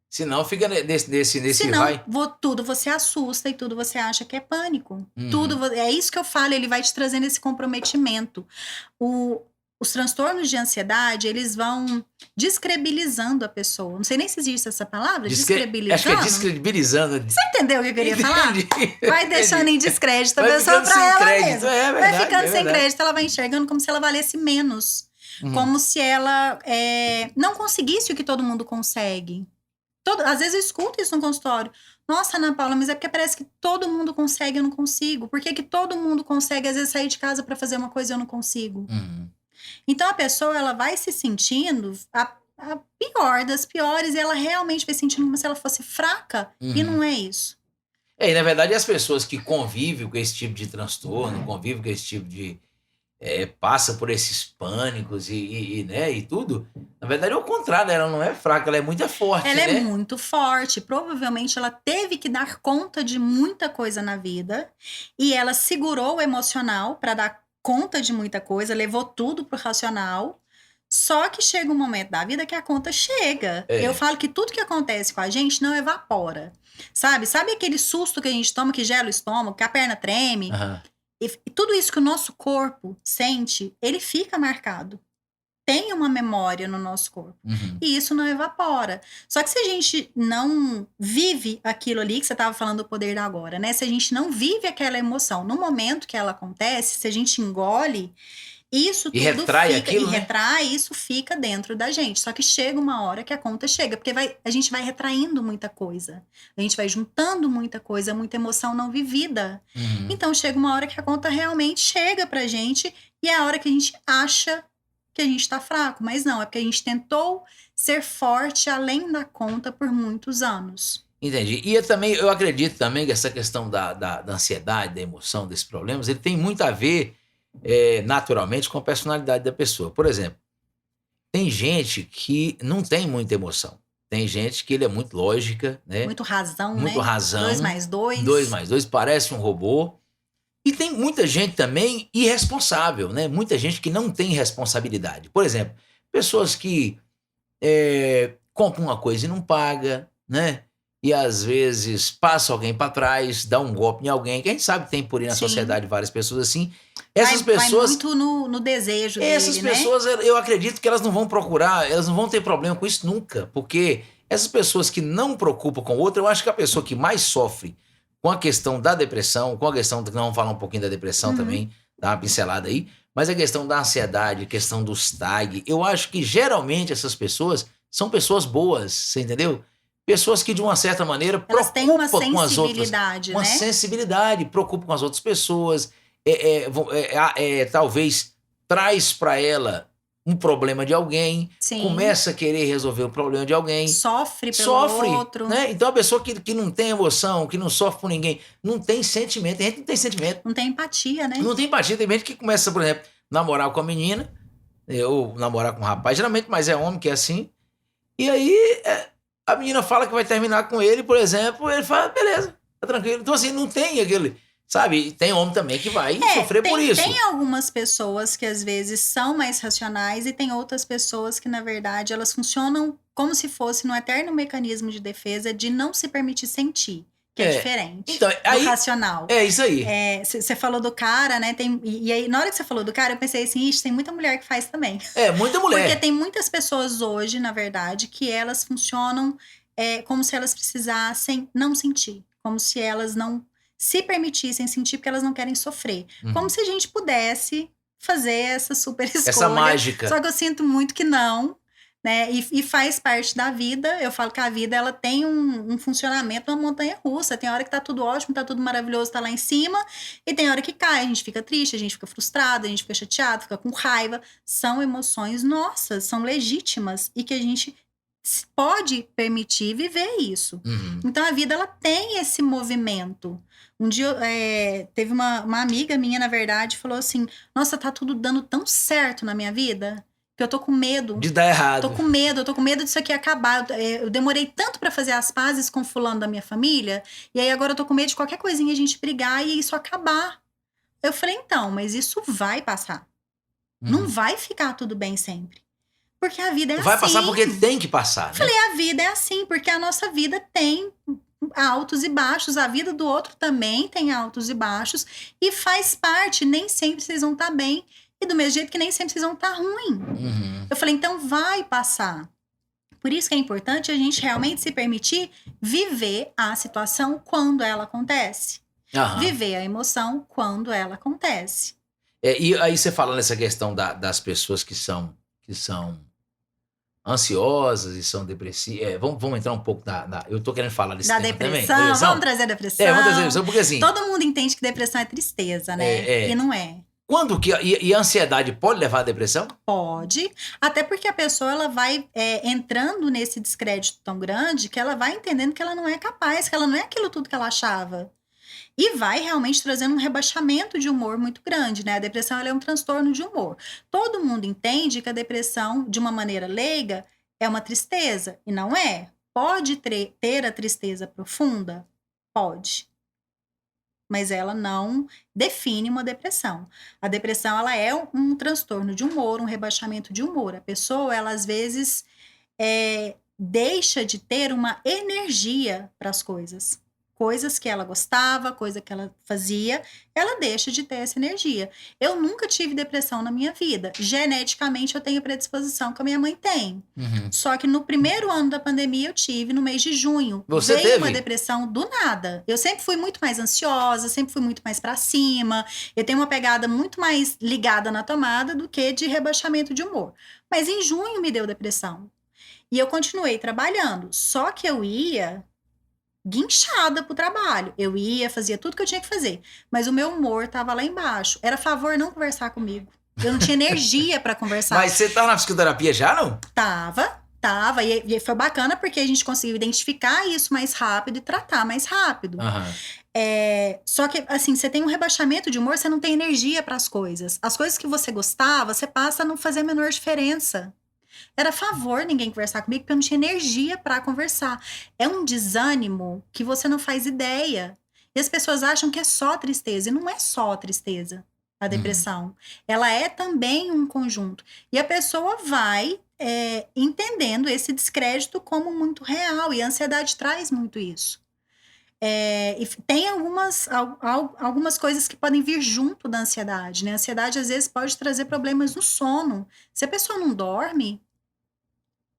Senão fica nesse Senão, vai. tudo você assusta e tudo você acha que é pânico. Tudo, é isso que eu falo, ele vai te trazendo esse comprometimento. Os transtornos de ansiedade, eles vão descredibilizando a pessoa. Não sei nem se existe essa palavra, descredibilizando. Acho que é descredibilizando. Você entendeu o que eu queria falar? Vai deixando em descrédito a vai pessoa pra ela mesma. Verdade, vai ficando sem crédito, ela vai enxergando como se ela valesse menos. Como se ela não conseguisse o que todo mundo consegue. Às vezes eu escuto isso no consultório. Nossa, Ana Paula, mas é porque parece que todo mundo consegue, eu não consigo. Por que todo mundo consegue, às vezes, sair de casa para fazer uma coisa e eu não consigo? Então, a pessoa, ela vai se sentindo a pior das piores e ela realmente vai se sentindo como se ela fosse fraca. E não é isso. E na verdade, as pessoas que convivem com esse tipo de transtorno, convivem com esse tipo de... passa por esses pânicos e tudo, na verdade é o contrário, ela não é fraca, ela é muito forte, ela é muito forte, provavelmente ela teve que dar conta de muita coisa na vida e ela segurou o emocional para dar conta de muita coisa, levou tudo pro racional, só que chega um momento da vida que a conta chega. Eu falo que tudo que acontece com a gente não evapora, sabe aquele susto que a gente toma, que gela o estômago, que a perna treme? E tudo isso que o nosso corpo sente, ele fica marcado. Tem uma memória no nosso corpo. E isso não evapora. Só que se a gente não vive aquilo ali, que você estava falando do poder da agora, né? Se a gente não vive aquela emoção no momento que ela acontece, se a gente engole, isso tudo retrai, isso fica dentro da gente. Só que chega uma hora que a conta chega, porque a gente vai retraindo muita coisa. A gente vai juntando muita coisa, muita emoção não vivida. Então chega uma hora que a conta realmente chega pra gente e é a hora que a gente acha que a gente tá fraco. Mas não, é porque a gente tentou ser forte além da conta por muitos anos. Entendi. E eu acredito também que essa questão da ansiedade, da emoção, desses problemas, ele tem muito a ver naturalmente com a personalidade da pessoa. Por exemplo, tem gente que não tem muita emoção. Tem gente que ele é muito lógica, né? Muito razão, muito né? razão. 2 mais 2. 2 mais 2, parece um robô. E tem muita gente também irresponsável, né? Muita gente que não tem responsabilidade. Por exemplo, pessoas que compram uma coisa e não paga, né? E às vezes passa alguém para trás, dá um golpe em alguém, que a gente sabe que tem por aí na sociedade várias pessoas assim. Essas pessoas... Vai muito no desejo dele, essas pessoas, né? Eu acredito que elas não vão procurar, elas não vão ter problema com isso nunca, porque essas pessoas que não preocupam com o outro, eu acho que a pessoa que mais sofre com a questão da depressão, com a questão, vamos falar um pouquinho da depressão também, dá uma pincelada aí, mas a questão da ansiedade, a questão dos TAG, eu acho que geralmente essas pessoas são pessoas boas, você entendeu? Pessoas que, de uma certa maneira, elas têm uma preocupam com as outras. sensibilidade, Uma né? sensibilidade, preocupam com as outras pessoas. Talvez traz para ela um problema de alguém, Sim. começa a querer resolver o problema de alguém. Sofre pelo outro. Né? Então a pessoa que não tem emoção, que não sofre por ninguém, não tem sentimento. Tem gente que não tem sentimento. Não tem empatia, né? Não tem empatia. Tem gente que começa, por exemplo, namorar com a menina, ou namorar com um rapaz, geralmente, mas é homem que é assim. E aí a menina fala que vai terminar com ele, por exemplo, ele fala, beleza, tá tranquilo. Então assim, não tem aquele... Sabe, tem homem também que vai sofrer por isso. Tem algumas pessoas que às vezes são mais racionais e tem outras pessoas que, na verdade, elas funcionam como se fosse num eterno mecanismo de defesa de não se permitir sentir, que é diferente então, aí, do racional. É isso aí. Você falou do cara, né? E aí, na hora que você falou do cara, eu pensei assim, tem muita mulher que faz também. Muita mulher. Porque tem muitas pessoas hoje, na verdade, que elas funcionam como se elas precisassem não sentir. Como se elas não se permitissem sentir porque elas não querem sofrer. Como se a gente pudesse fazer essa super escolha. Essa mágica. Só que eu sinto muito que não, né? E faz parte da vida. Eu falo que a vida, ela tem um funcionamento, uma montanha-russa. Tem hora que tá tudo ótimo, tá tudo maravilhoso, tá lá em cima. E tem hora que cai, a gente fica triste, a gente fica frustrado, a gente fica chateado, fica com raiva. São emoções nossas, são legítimas. E que a gente pode permitir viver isso. Então a vida, ela tem esse movimento. Um dia teve uma amiga minha, na verdade, falou assim, nossa, tá tudo dando tão certo na minha vida que eu tô com medo. De dar errado. Eu tô com medo disso aqui acabar. Eu demorei tanto pra fazer as pazes com fulano da minha família, e aí agora eu tô com medo de qualquer coisinha a gente brigar e isso acabar. Eu falei, então, mas isso vai passar. Não vai ficar tudo bem sempre. Porque a vida é assim. Vai passar porque tem que passar, né? Falei, a vida é assim, porque a nossa vida tem altos e baixos, a vida do outro também tem altos e baixos, e faz parte, nem sempre vocês vão estar bem, e do mesmo jeito que nem sempre vocês vão estar ruim. Eu falei, então vai passar. Por isso que é importante a gente realmente se permitir viver a situação quando ela acontece. Viver a emoção quando ela acontece. E aí você fala nessa questão das pessoas que são ansiosas e são depressivas. Vamos entrar um pouco eu tô querendo falar desse tema depressão, também. Vamos trazer a depressão. Vamos trazer a depressão, porque assim... Todo mundo entende que depressão é tristeza, né? E não é. Quando que... E a ansiedade pode levar à depressão? Pode. Até porque a pessoa, ela vai entrando nesse descrédito tão grande que ela vai entendendo que ela não é capaz, que ela não é aquilo tudo que ela achava. E vai realmente trazendo um rebaixamento de humor muito grande, né? A depressão, ela é um transtorno de humor. Todo mundo entende que a depressão, de uma maneira leiga, é uma tristeza. E não é. Pode ter a tristeza profunda? Pode. Mas ela não define uma depressão. A depressão, ela é um transtorno de humor, um rebaixamento de humor. A pessoa, ela às vezes deixa de ter uma energia para as coisas. Coisas que ela gostava, coisa que ela fazia, ela deixa de ter essa energia. Eu nunca tive depressão na minha vida. Geneticamente, eu tenho predisposição que a minha mãe tem. Só que no primeiro ano da pandemia, eu tive, no mês de junho. Você veio teve? Uma depressão do nada. Eu sempre fui muito mais ansiosa, sempre fui muito mais pra cima. Eu tenho uma pegada muito mais ligada na tomada do que de rebaixamento de humor. Mas em junho me deu depressão. E eu continuei trabalhando. Só que eu ia... guinchada pro trabalho. Eu ia, fazia tudo que eu tinha que fazer. Mas o meu humor tava lá embaixo. Era favor não conversar comigo. Eu não tinha energia pra conversar. Mas você tá na psicoterapia já, não? Tava. E foi bacana porque a gente conseguiu identificar isso mais rápido e tratar mais rápido. Só que, assim, você tem um rebaixamento de humor, você não tem energia pras coisas. As coisas que você gostava, você passa a não fazer a menor diferença. Era favor ninguém conversar comigo, porque eu não tinha energia para conversar. É um desânimo que você não faz ideia. E as pessoas acham que é só tristeza. E não é só tristeza, a depressão. Ela é também um conjunto. E a pessoa vai entendendo esse descrédito como muito real. E a ansiedade traz muito isso. E tem algumas coisas que podem vir junto da ansiedade, né? A ansiedade, às vezes, pode trazer problemas no sono. Se a pessoa não dorme,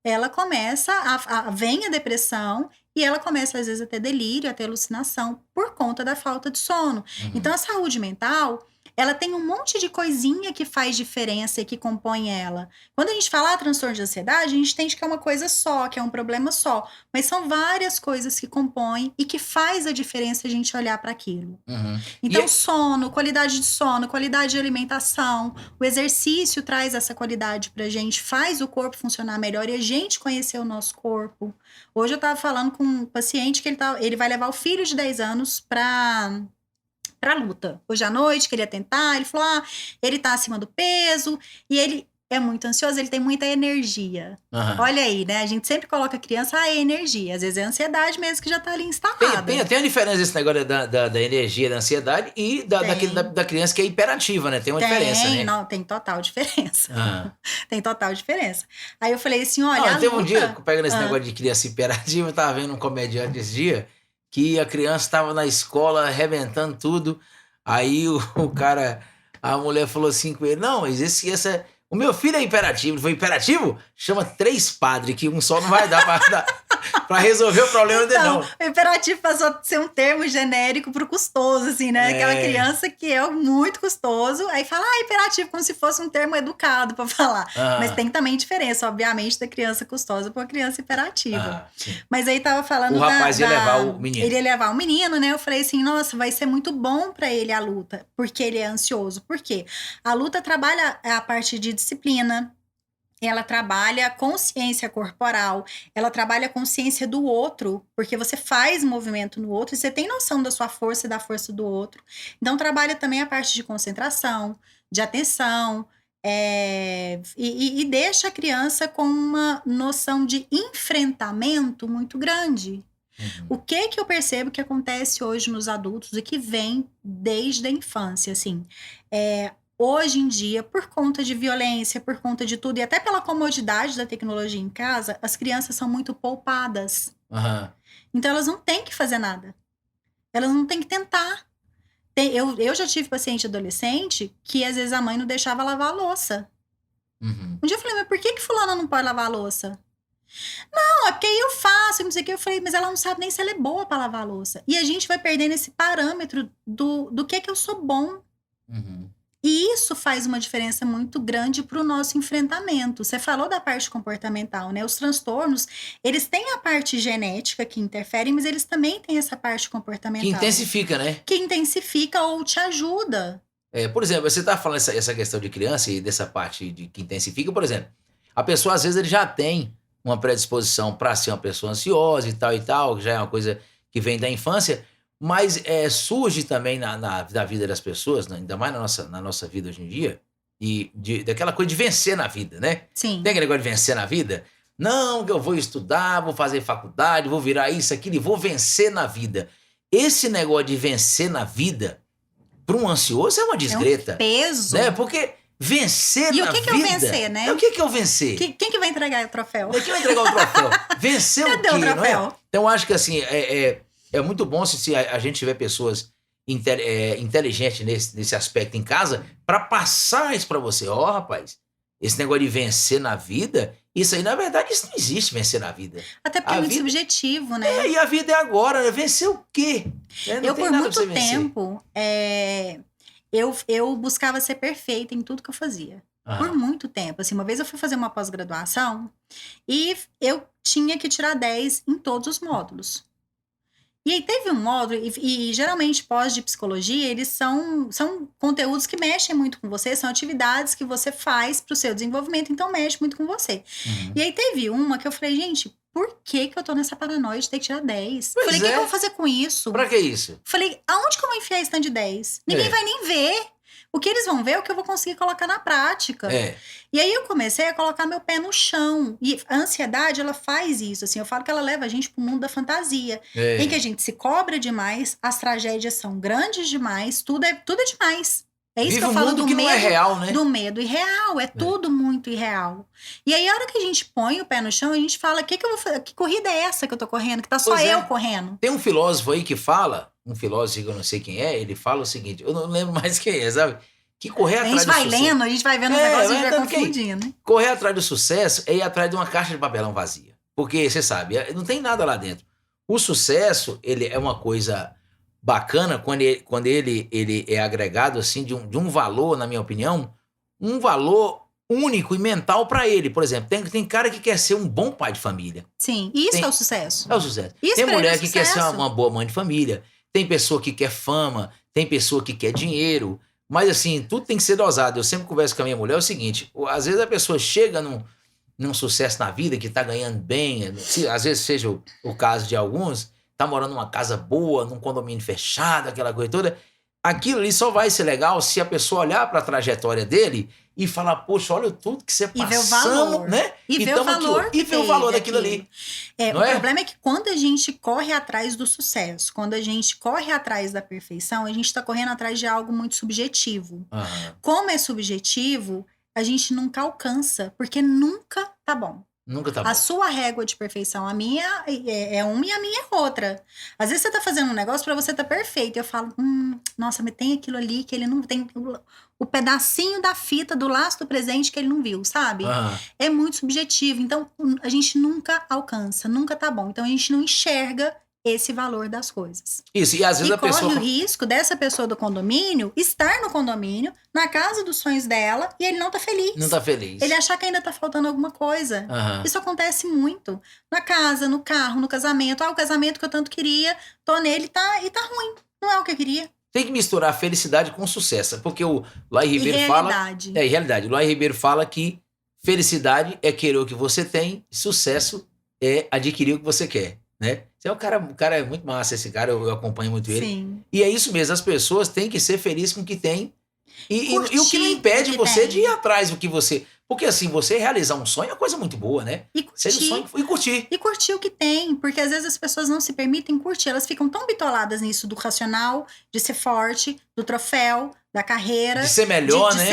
ela começa vem a depressão e ela começa, às vezes, a ter delírio, a ter alucinação por conta da falta de sono. Então, a saúde mental, ela tem um monte de coisinha que faz diferença e que compõe ela. Quando a gente fala transtorno de ansiedade, a gente entende que é uma coisa só, que é um problema só. Mas são várias coisas que compõem e que faz a diferença a gente olhar para aquilo. Uhum. Então, sono, qualidade de sono, qualidade de alimentação, o exercício traz essa qualidade pra gente, faz o corpo funcionar melhor e a gente conhecer o nosso corpo. Hoje eu tava falando com um paciente que ele vai levar o filho de 10 anos pra luta. Hoje à noite, queria tentar, ele falou, ele tá acima do peso e ele é muito ansioso, ele tem muita energia. Uhum. Olha aí, né? A gente sempre coloca a criança, é energia. Às vezes é ansiedade mesmo que já tá ali instalada. Tem a diferença desse negócio da energia, da ansiedade e da criança que é hiperativa, né? Tem uma diferença, né? Não, tem total diferença. Tem total diferença. Aí eu falei assim, olha, teve um dia, pegando esse negócio de criança hiperativa, eu tava vendo um comediante esse dia, que a criança tava na escola arrebentando tudo, aí o cara, a mulher falou assim com ele, não, mas o meu filho é hiperativo. Ele foi hiperativo? Chama 3 padres, que um só não vai dar pra resolver o problema dele, não. O hiperativo passou a ser um termo genérico pro custoso, assim, né? Aquela criança que é muito custoso, aí fala, hiperativo, como se fosse um termo educado pra falar. Mas tem também diferença, obviamente, da criança custosa pra uma criança hiperativa. Mas aí tava falando o rapaz ia levar o menino. Ele ia levar o menino, né? Eu falei assim, nossa, vai ser muito bom pra ele a luta, porque ele é ansioso. Por quê? A luta trabalha a parte de disciplina, ela trabalha consciência corporal, ela trabalha consciência do outro, porque você faz movimento no outro e você tem noção da sua força e da força do outro. Então, trabalha também a parte de concentração, de atenção, e deixa a criança com uma noção de enfrentamento muito grande. Uhum. O que eu percebo que acontece hoje nos adultos e que vem desde a infância, assim, hoje em dia, por conta de violência, por conta de tudo, e até pela comodidade da tecnologia em casa, as crianças são muito poupadas. Uhum. Então, elas não têm que fazer nada. Elas não têm que tentar. Eu já tive paciente adolescente que, às vezes, a mãe não deixava lavar a louça. Uhum. Um dia eu falei, mas por que fulana não pode lavar a louça? Não, é porque eu faço, não sei o que. Eu falei, mas ela não sabe nem se ela é boa para lavar a louça. E a gente vai perdendo esse parâmetro do que eu sou bom. Uhum. E isso faz uma diferença muito grande para o nosso enfrentamento. Você falou da parte comportamental, né? Os transtornos, eles têm a parte genética que interfere, mas eles também têm essa parte comportamental. Que intensifica, né? Que intensifica ou te ajuda. Por exemplo, você tá falando essa questão de criança e dessa parte que intensifica, por exemplo, a pessoa às vezes ele já tem uma predisposição para ser uma pessoa ansiosa e tal, que já é uma coisa que vem da infância, mas surge também na vida das pessoas, né? Ainda mais na nossa vida hoje em dia, daquela coisa de vencer na vida, né? Sim. Tem aquele negócio de vencer na vida? Não, que eu vou estudar, vou fazer faculdade, vou virar isso, aquilo, e vou vencer na vida. Esse negócio de vencer na vida, para um ansioso, é uma desgreta. É um peso. Né? Porque vencer na vida... E o que é eu vencer, né? O que é eu vencer? Quem que vai entregar o troféu? Quem vai entregar o troféu? Vencer o quê? Cadê o troféu? Não é? Então, acho que assim, é muito bom se a gente tiver pessoas inteligentes nesse aspecto em casa para passar isso para você. Rapaz, esse negócio de vencer na vida, isso aí, na verdade, isso não existe, vencer na vida. Até porque é muito subjetivo, né? E a vida é agora, né? Vencer o quê? Eu, por muito tempo, eu buscava ser perfeita em tudo que eu fazia. Por muito tempo. Assim, uma vez eu fui fazer uma pós-graduação e eu tinha que tirar 10 em todos os módulos. E aí teve um módulo, e geralmente pós de psicologia, eles são conteúdos que mexem muito com você, são atividades que você faz pro seu desenvolvimento, então mexe muito com você. Uhum. E aí teve uma que eu falei, gente, por que eu tô nessa paranoia de ter que tirar 10? Falei, o que eu vou fazer com isso? Pra que isso? Falei, aonde que eu vou enfiar esse tanto de 10? Ninguém vai nem ver. O que eles vão ver é o que eu vou conseguir colocar na prática. E aí eu comecei a colocar meu pé no chão. E a ansiedade, ela faz isso. Assim, eu falo que ela leva a gente pro mundo da fantasia. Em que a gente se cobra demais, as tragédias são grandes demais, tudo é demais. É isso que eu falo do medo. Não é real, né? Do medo irreal, é tudo muito irreal. E aí, a hora que a gente põe o pé no chão, a gente fala, que eu vou fazer? Que corrida é essa que eu tô correndo? Que tá só eu correndo. Tem um filósofo aí que fala, um filósofo que eu não sei quem é, ele fala o seguinte, eu não lembro mais quem é, sabe? Que correr atrás do sucesso... A gente vai lendo, a gente vai vendo os negócios e a gente vai confundindo. Correr atrás do sucesso é ir atrás de uma caixa de papelão vazia. Porque, você sabe, não tem nada lá dentro. O sucesso, ele é uma coisa bacana quando ele é agregado assim de um valor, na minha opinião, um valor único e mental para ele. Por exemplo, tem cara que quer ser um bom pai de família. Sim, isso Tem- é o sucesso. É o sucesso. Isso Tem pra ele é mulher que quer ser sucesso. uma boa mãe de família. Tem pessoa que quer fama. Tem pessoa que quer dinheiro. Mas assim, tudo tem que ser dosado. Eu sempre converso com a minha mulher, é o seguinte, às vezes a pessoa chega num sucesso na vida, que tá ganhando bem, às vezes seja o caso de alguns, tá morando numa casa boa, num condomínio fechado, aquela coisa toda. Aquilo ali só vai ser legal se a pessoa olhar para a trajetória dele e falar, poxa, olha tudo que você E ver o passamos, valor. né? E ver o tamo aqui, ó. valor E ver o teve valor daquilo aquilo. ali. O Não é? problema é que quando a gente corre atrás do sucesso, quando a gente corre atrás da perfeição, a gente está correndo atrás de algo muito subjetivo. Aham. Como é subjetivo, a gente nunca alcança, porque nunca tá bom. Nunca tá bom. A sua régua de perfeição, a minha é uma e a minha é outra. Às vezes você tá fazendo um negócio pra você tá perfeito. Eu falo, nossa, mas tem aquilo ali que ele não tem. O pedacinho da fita do laço do presente que ele não viu, sabe? Aham. É muito subjetivo. Então, a gente nunca alcança, nunca tá bom. Então, a gente não enxerga esse valor das coisas. Isso, e às vezes E a pessoa... corre o risco dessa pessoa do condomínio estar no condomínio, na casa dos sonhos dela, e ele não tá feliz. não tá feliz. Ele achar que ainda tá faltando alguma coisa. Aham. Isso acontece muito. Na casa, no carro, no casamento. O casamento que eu tanto queria, tô nele e tá ruim. Não é o que eu queria. Tem que misturar felicidade com sucesso, porque o Laí E Ribeiro fala... realidade. É, realidade. O Laí Ribeiro fala que felicidade é querer o que você tem, sucesso é adquirir o que você quer, né? Esse é um cara é muito massa, esse cara, eu acompanho muito ele. Sim. E é isso mesmo, as pessoas têm que ser felizes com o que tem. E o que não Curtir impede o que você tem. de ir atrás do que você... Porque assim, você realizar um sonho é uma coisa muito boa, né? E Seja um curtir. sonho e curtir. E curtir o que tem, porque às vezes as pessoas não se permitem curtir, elas ficam tão bitoladas nisso do racional, de ser forte, do troféu, da carreira, De ser melhor, de né?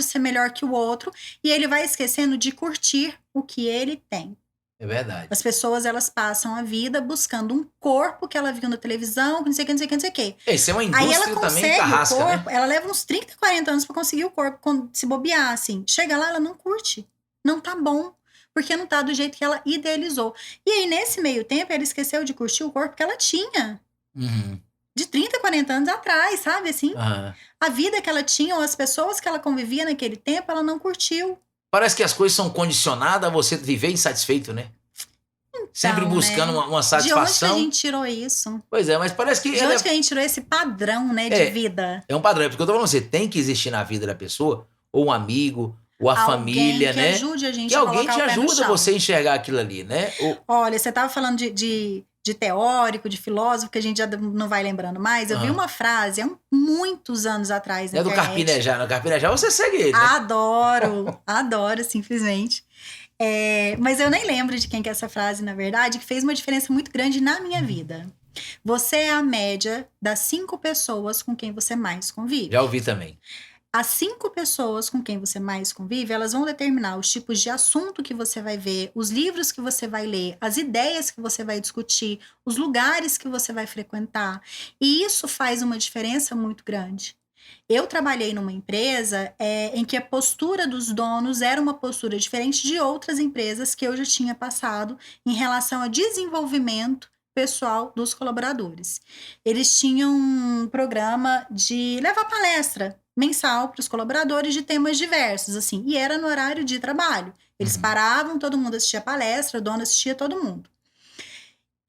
ser melhor que o outro, e ele vai esquecendo de curtir o que ele tem. É verdade. As pessoas, elas passam a vida buscando um corpo que ela viu na televisão, que não sei o que, não sei o que, não sei o que. Isso é uma Aí indústria ela também consegue carrasca, o corpo, né? ela leva uns 30, 40 anos pra conseguir o corpo, quando se bobear, assim. Chega lá, ela não curte. Não tá bom. Porque não tá do jeito que ela idealizou. E aí, nesse meio tempo, ela esqueceu de curtir o corpo que ela tinha. Uhum. De 30, 40 anos atrás, sabe, assim? Aham. A vida que ela tinha, ou as pessoas que ela convivia naquele tempo, ela não curtiu. Parece que as coisas são condicionadas a você viver insatisfeito, né? Sempre Então, buscando né? uma De onde que satisfação. a gente tirou isso? Pois é, mas parece que De onde que a gente tirou esse padrão, né, de É. vida? é um padrão. Porque eu tô falando, você tem que existir na vida da pessoa, ou um amigo, ou a Alguém família, que né? ajude a gente Que a alguém colocar te o pé no ajuda chão. você a enxergar aquilo ali, né? Olha, você estava falando de teórico, de filósofo, que a gente já não vai lembrando mais. Eu vi Ah. uma frase há muitos anos atrás na É do internet. Carpinejar. No Carpinejar você segue ele, né? Adoro, simplesmente. Mas eu nem lembro de quem que é essa frase, na verdade, que fez uma diferença muito grande na minha vida. Você é a média das 5 pessoas com quem você mais convive. Já ouvi também. As 5 pessoas com quem você mais convive, elas vão determinar os tipos de assunto que você vai ver, os livros que você vai ler, as ideias que você vai discutir, os lugares que você vai frequentar. E isso faz uma diferença muito grande. Eu trabalhei numa empresa em que a postura dos donos era uma postura diferente de outras empresas que eu já tinha passado em relação ao desenvolvimento pessoal dos colaboradores. Eles tinham um programa de levar palestra mensal para os colaboradores de temas diversos, assim, e era no horário de trabalho. Eles Uhum. paravam, todo mundo assistia a palestra, o dono assistia todo mundo.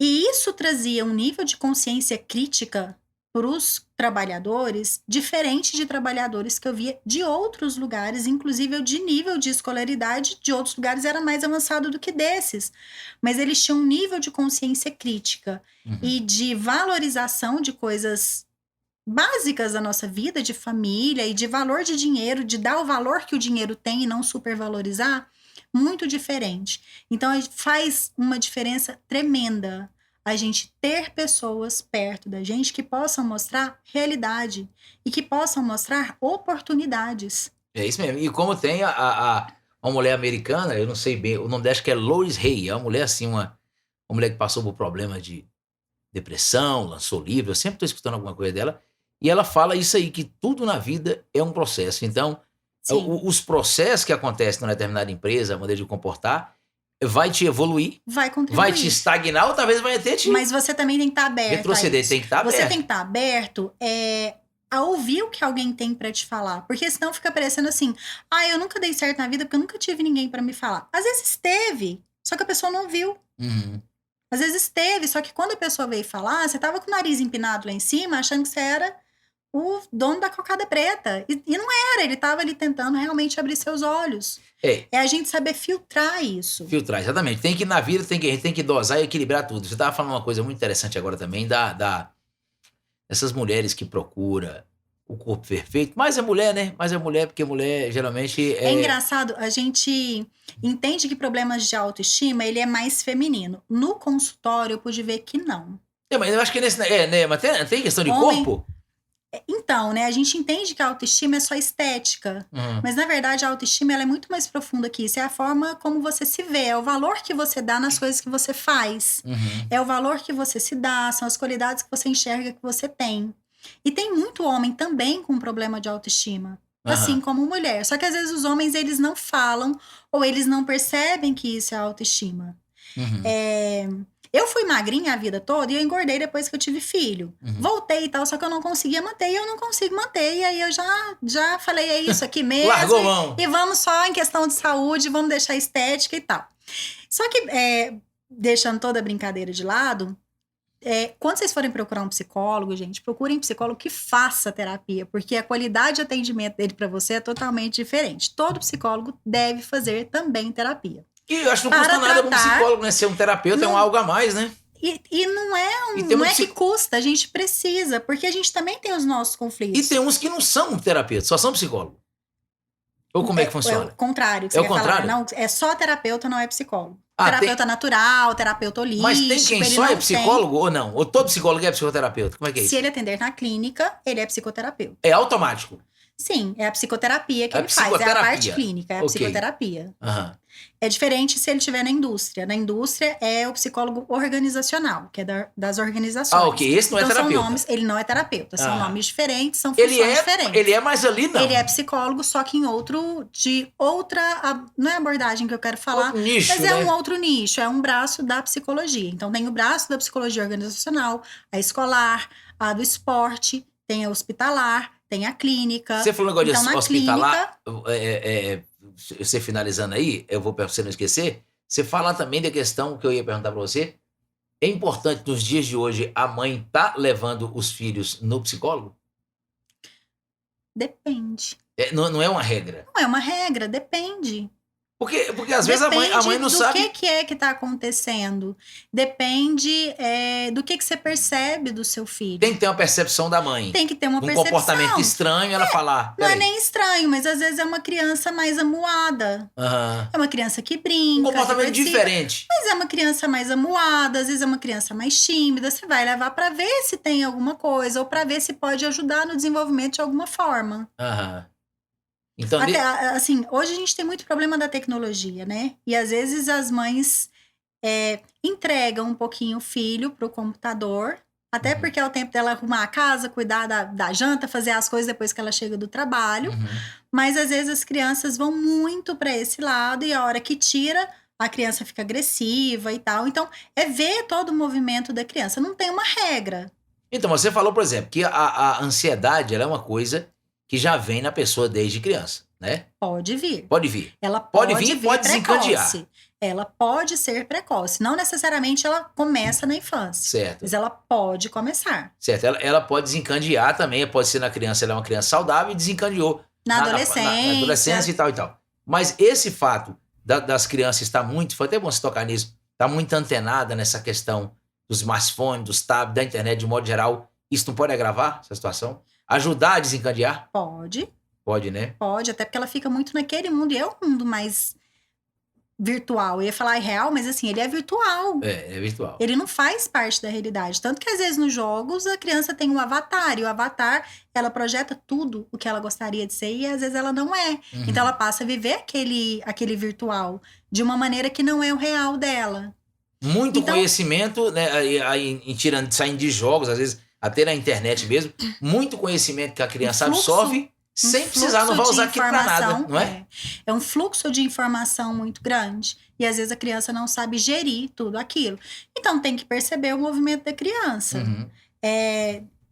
E isso trazia um nível de consciência crítica para os trabalhadores, diferente de trabalhadores que eu via de outros lugares, inclusive de nível de escolaridade de outros lugares era mais avançado do que desses. Mas eles tinham um nível de consciência crítica Uhum. e de valorização de coisas básicas da nossa vida, de família e de valor de dinheiro, de dar o valor que o dinheiro tem e não supervalorizar, muito diferente. Então faz uma diferença tremenda a gente ter pessoas perto da gente que possam mostrar realidade e que possam mostrar oportunidades. É isso mesmo. E como tem uma mulher americana, eu não sei bem, o nome dela acho que é Lois Hay, é uma mulher assim, uma mulher que passou por problemas de depressão, lançou livro, eu sempre estou escutando alguma coisa dela, e ela fala isso aí, que tudo na vida é um processo. Então, Sim. os processos que acontecem numa determinada empresa, a maneira de comportar, vai te evoluir, vai contribuir. vai te estagnar ou talvez vai até te Mas você também tem que estar aberto. retroceder, tem que estar aberto. Você tem que estar aberto a ouvir o que alguém tem pra te falar. Porque senão fica parecendo assim, eu nunca dei certo na vida porque eu nunca tive ninguém pra me falar. Às vezes teve, só que a pessoa não viu. Às vezes teve, só que quando a pessoa veio falar, você tava com o nariz empinado lá em cima, achando que você era o dono da cocada preta. E não era, ele tava ali tentando realmente abrir seus olhos. É a gente saber filtrar isso. Filtrar, exatamente. Tem que, na vida, a gente tem que dosar e equilibrar tudo. Você tava falando uma coisa muito interessante agora também, dessas mulheres que procuram o corpo perfeito. Mas é mulher, né? Mas é mulher, porque mulher geralmente É engraçado, a gente entende que problemas de autoestima, ele é mais feminino. No consultório, eu pude ver que não. Mas eu acho que mas tem questão de Homem- corpo? Então, né, a gente entende que a autoestima é só estética. Mas, na verdade, a autoestima ela é muito mais profunda que isso. É a forma como você se vê, é o valor que você dá nas coisas que você faz. É o valor que você se dá, são as qualidades que você enxerga que você tem. E tem muito homem também com problema de autoestima. Assim como mulher. Só que, às vezes, os homens, eles não falam ou eles não percebem que isso é autoestima. Eu fui magrinha a vida toda e eu engordei depois que eu tive filho. Voltei e tal, só que eu não conseguia manter e eu não consigo manter. E aí eu já falei, é isso aqui mesmo. Largou a mão. E vamos só em questão de saúde, vamos deixar estética e tal. Só que, deixando toda a brincadeira de lado, quando vocês forem procurar um psicólogo, gente, procurem um psicólogo que faça terapia, porque a qualidade de atendimento dele para você é totalmente diferente. Todo psicólogo deve fazer também terapia. E eu acho que não custa nada para um psicólogo, né? Ser um terapeuta é algo a mais, né? E não é que custa, a gente precisa, porque a gente também tem os nossos conflitos. E tem uns que não são terapeutas, só são psicólogos. Ou como é que funciona? É o contrário. É o contrário? Não, é só terapeuta, não é psicólogo. Terapeuta natural, terapeuta holístico. Mas tem quem só é psicólogo ou não? Ou todo psicólogo é psicoterapeuta? Como é que é isso? Se ele atender na clínica, ele é psicoterapeuta. É automático? Sim, é a psicoterapia que ele faz. É a parte clínica, é a psicoterapia. É diferente se ele estiver na indústria. Na indústria é o psicólogo organizacional, que é das organizações. Ok. Esse não é terapeuta. Ele não é terapeuta. São nomes diferentes, são funções diferentes. Ele é, mas ali não. Ele é psicólogo, só que em outra... Não é abordagem que eu quero falar, nicho, mas é um outro nicho. É um braço da psicologia. Então tem o braço da psicologia organizacional, a escolar, a do esporte, tem a hospitalar, tem a clínica. Você falou um negócio de hospitalar, clínica, você finalizando aí, eu vou para você não esquecer, você fala também da questão que eu ia perguntar para você, é importante nos dias de hoje a mãe tá levando os filhos no psicólogo? Depende. Não é uma regra? Não é uma regra, depende. Porque às vezes a mãe não sabe... Depende do que é que tá acontecendo. Depende do que você percebe do seu filho. Tem que ter uma percepção da mãe. Tem que ter uma percepção. Um comportamento estranho, ela falar... Não é nem estranho, mas às vezes é uma criança mais amuada. É uma criança que brinca. Um comportamento diferente. Mas é uma criança mais amuada, às vezes é uma criança mais tímida. Você vai levar pra ver se tem alguma coisa, ou pra ver se pode ajudar no desenvolvimento de alguma forma. Então, assim, hoje a gente tem muito problema da tecnologia, né? E às vezes as mães entregam um pouquinho o filho pro computador, até porque é o tempo dela arrumar a casa, cuidar da janta, fazer as coisas depois que ela chega do trabalho. Mas às vezes as crianças vão muito para esse lado e a hora que tira, a criança fica agressiva e tal. Então, é ver todo o movimento da criança. Não tem uma regra. Então, você falou, por exemplo, que a ansiedade ela é uma coisa que já vem na pessoa desde criança, né? Pode vir. Pode vir. Ela pode vir pode desencadear. Ela pode ser precoce. Não necessariamente ela começa na infância. Certo. Mas ela pode começar. Certo. Ela pode desencadear também. Pode ser na criança, ela é uma criança saudável e desencadeou. Na adolescência. Na adolescência e tal e tal. Mas esse fato das crianças estar muito... Foi até bom você tocar nisso. Está muito antenada nessa questão dos smartphones, dos tablets, da internet de modo geral. Isso não pode agravar essa situação? Ajudar a desencadear? Pode. Pode, né? Pode, até porque ela fica muito naquele mundo. E é um mundo mais virtual. Eu ia falar real, mas assim, ele é virtual. É virtual. Ele não faz parte da realidade. Tanto que às vezes nos jogos a criança tem um avatar. E o avatar, ela projeta tudo o que ela gostaria de ser. E às vezes ela não é. Então ela passa a viver aquele virtual de uma maneira que não é o real dela. Muito conhecimento, né? Saindo de jogos, às vezes... Até na internet mesmo, muito conhecimento que a criança absorve sem precisar, não vai usar aquilo pra nada, não é? É um fluxo de informação muito grande. E às vezes a criança não sabe gerir tudo aquilo. Então tem que perceber o movimento da criança. Uhum.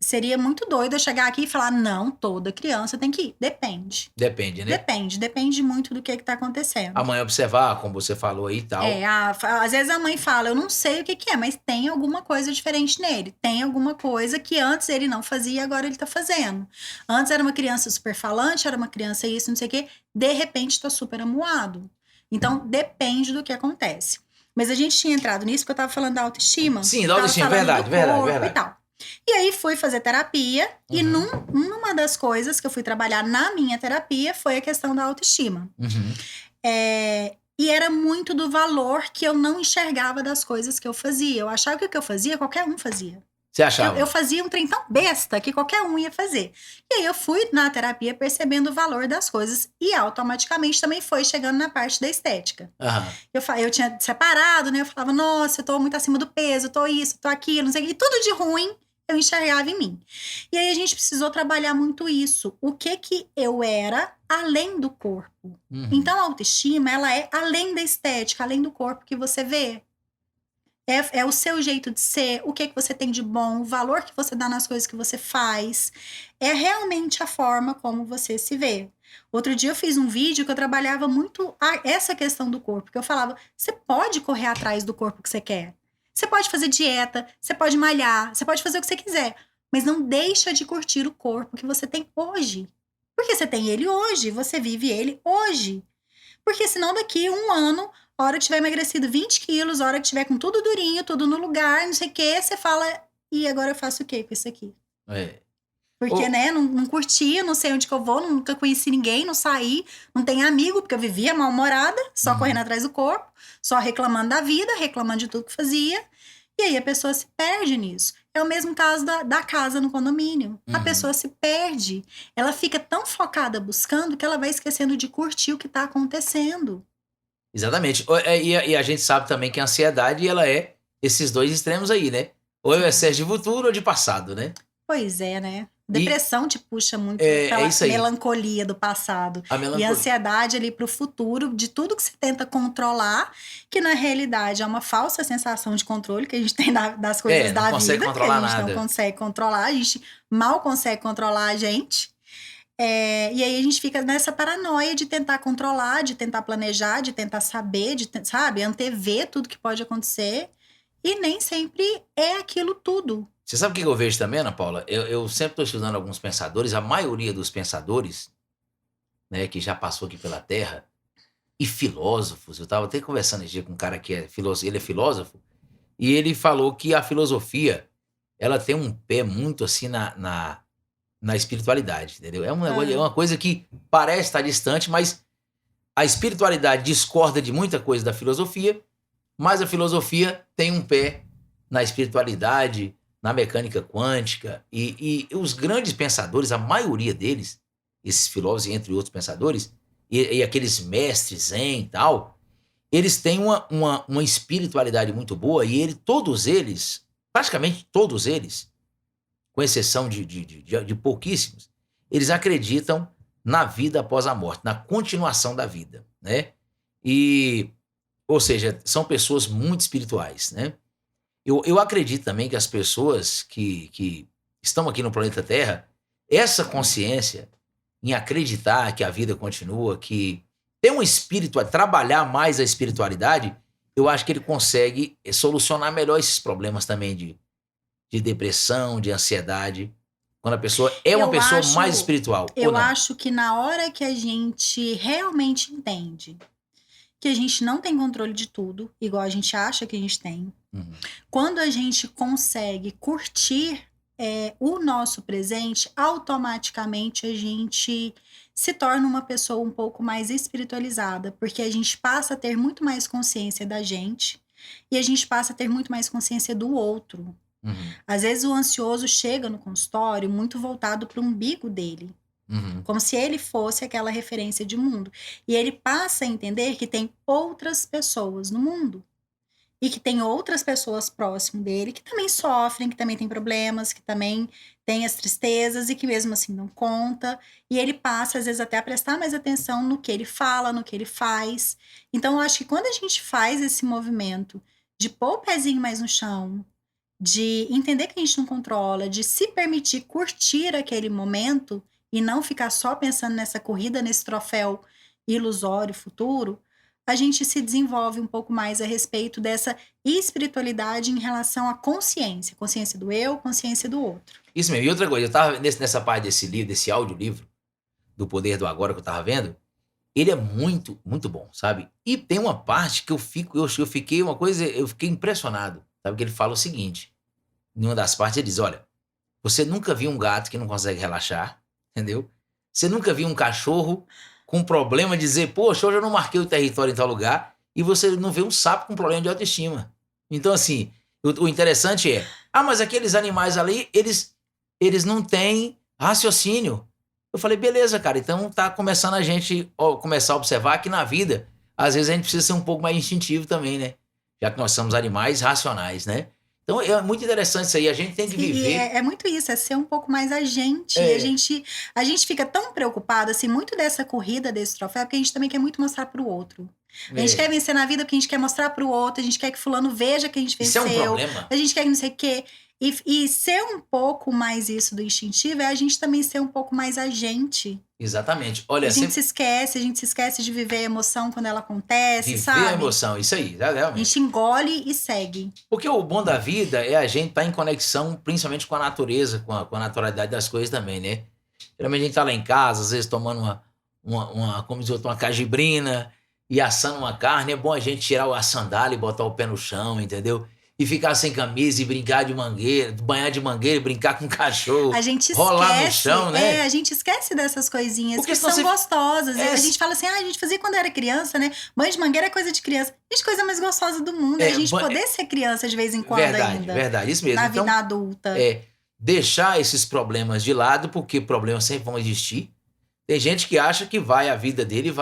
Seria muito doido eu chegar aqui e falar, não, toda criança tem que ir. Depende. Depende, né? Depende muito do que tá acontecendo. A mãe observar, como você falou aí e tal. Às vezes a mãe fala, eu não sei o que é, mas tem alguma coisa diferente nele. Tem alguma coisa que antes ele não fazia e agora ele tá fazendo. Antes era uma criança super falante, era uma criança isso, não sei o quê. De repente tá super amuado. Então, depende do que acontece. Mas a gente tinha entrado nisso porque eu tava falando da autoestima. Sim, da autoestima, verdade. E tal. E aí fui fazer terapia e numa das coisas que eu fui trabalhar na minha terapia foi a questão da autoestima. E era muito do valor que eu não enxergava das coisas que eu fazia. Eu achava que o que eu fazia, qualquer um fazia. Você achava? Eu fazia um trem tão besta que qualquer um ia fazer. E aí eu fui na terapia percebendo o valor das coisas e automaticamente também foi chegando na parte da estética. Eu tinha separado, né? Eu falava, nossa, eu tô muito acima do peso, tô isso, tô aquilo, não sei o que. E tudo de ruim eu enxergava em mim. E aí a gente precisou trabalhar muito isso. O que eu era além do corpo. Então a autoestima, ela é além da estética, além do corpo que você vê. É o seu jeito de ser, o que você tem de bom, o valor que você dá nas coisas que você faz. É realmente a forma como você se vê. Outro dia eu fiz um vídeo que eu trabalhava muito essa questão do corpo. Que eu falava, você pode correr atrás do corpo que você quer. Você pode fazer dieta, você pode malhar, você pode fazer o que você quiser. Mas não deixa de curtir o corpo que você tem hoje. Porque você tem ele hoje, você vive ele hoje. Porque senão daqui 1 ano... A hora que tiver emagrecido 20 quilos, a hora que tiver com tudo durinho, tudo no lugar, não sei o que, você fala, e agora eu faço o que com isso aqui? Porque, né, não curti, não sei onde que eu vou, nunca conheci ninguém, não saí, não tenho amigo, porque eu vivia mal-humorada, só correndo atrás do corpo, só reclamando da vida, reclamando de tudo que fazia, e aí a pessoa se perde nisso. É o mesmo caso da casa no condomínio. A pessoa se perde. Ela fica tão focada buscando que ela vai esquecendo de curtir o que tá acontecendo. Exatamente. E a gente sabe também que a ansiedade, ela é esses dois extremos aí, né? Ou é o excesso de futuro ou de passado, né? Pois é, né? Depressão te puxa muito pela melancolia do passado. E a ansiedade ali pro futuro, de tudo que você tenta controlar, que na realidade é uma falsa sensação de controle que a gente tem das coisas da vida. Que a gente não consegue controlar, a gente mal consegue controlar a gente. E aí a gente fica nessa paranoia de tentar controlar, de tentar planejar, de tentar saber, sabe, antever tudo que pode acontecer. E nem sempre é aquilo tudo. Você sabe o que eu vejo também, Ana Paula? Eu sempre estou estudando alguns pensadores, a maioria dos pensadores, né, que já passou aqui pela Terra, e filósofos. Eu estava até conversando esse dia com um cara que ele é filósofo, e ele falou que a filosofia, ela tem um pé muito assim na espiritualidade, entendeu? É uma coisa que parece estar distante, mas a espiritualidade discorda de muita coisa da filosofia, mas a filosofia tem um pé na espiritualidade, na mecânica quântica, e os grandes pensadores, a maioria deles, esses filósofos, entre outros pensadores, e aqueles mestres zen e tal, eles têm uma espiritualidade muito boa, e todos eles, praticamente todos eles, com exceção de pouquíssimos, eles acreditam na vida após a morte, na continuação da vida, né? Ou seja, são pessoas muito espirituais, né? Eu acredito também que as pessoas que estão aqui no planeta Terra, essa consciência em acreditar que a vida continua, que tem um espírito a trabalhar mais a espiritualidade, eu acho que ele consegue solucionar melhor esses problemas também de depressão, de ansiedade, quando a pessoa é uma pessoa mais espiritual. Eu acho que na hora que a gente realmente entende que a gente não tem controle de tudo, igual a gente acha que a gente tem, quando a gente consegue curtir o nosso presente, automaticamente a gente se torna uma pessoa um pouco mais espiritualizada, porque a gente passa a ter muito mais consciência da gente e a gente passa a ter muito mais consciência do outro. Às vezes o ansioso chega no consultório muito voltado para o umbigo dele. Como se ele fosse aquela referência de mundo. E ele passa a entender que tem outras pessoas no mundo. e que tem outras pessoas próximo dele que também sofrem, que também têm problemas, que também têm as tristezas e que mesmo assim não conta. E ele passa, às vezes, até a prestar mais atenção no que ele fala, no que ele faz. Então, eu acho que quando a gente faz esse movimento de pôr o pezinho mais no chão, de entender que a gente não controla, de se permitir curtir aquele momento e não ficar só pensando nessa corrida, nesse troféu ilusório futuro, a gente se desenvolve um pouco mais a respeito dessa espiritualidade em relação à consciência. Consciência do eu, consciência do outro. Isso mesmo. E outra coisa, eu tava nessa parte desse livro, desse audiolivro, do Poder do Agora que eu tava vendo, ele é muito, muito bom, sabe? E tem uma parte que eu fiquei impressionado, sabe? Que ele fala o seguinte, em uma das partes ele diz, olha, você nunca viu um gato que não consegue relaxar, entendeu? Você nunca viu um cachorro com problema de dizer, poxa, hoje eu não marquei o território em tal lugar, e você não vê um sapo com problema de autoestima. Então, assim, o interessante é, mas aqueles animais ali, eles não têm raciocínio. Eu falei, beleza, cara, então tá começando a gente começar a observar que na vida, às vezes a gente precisa ser um pouco mais instintivo também, né? Já que nós somos animais racionais, né? Então é muito interessante isso aí, a gente tem que Sim, viver. é muito isso, é ser um pouco mais a gente. É. A gente fica tão preocupado, assim, muito dessa corrida, desse troféu, porque a gente também quer muito mostrar pro outro. A gente quer vencer na vida porque a gente quer mostrar pro outro, a gente quer que fulano veja que a gente venceu. Isso é um problema. A gente quer que não sei o quê. E ser um pouco mais isso do instintivo é a gente também ser um pouco mais a gente. Exatamente. Olha, a gente se esquece de viver a emoção quando ela acontece, viver sabe? a emoção, isso aí, realmente. A gente engole e segue. Porque o bom da vida é a gente estar em conexão, principalmente com a natureza, com a naturalidade das coisas também, né? Geralmente a gente tá lá em casa, às vezes tomando como diz outro, uma cajibrina e assando uma carne. É bom a gente tirar a sandália e botar o pé no chão, entendeu? E ficar sem camisa e brincar de mangueira, banhar de mangueira e brincar com cachorro. A gente rolar esquece, no chão, né? a gente esquece dessas coisinhas Porque que são gostosas. É, a gente fala assim, a gente fazia quando era criança, né? Banho de mangueira é coisa de criança. Gente, coisa mais gostosa do mundo é a gente poder ser criança de vez em quando ainda. Verdade, isso mesmo. Na vida adulta. Deixar esses problemas de lado, porque problemas sempre vão existir. Tem gente que acha que a vida dele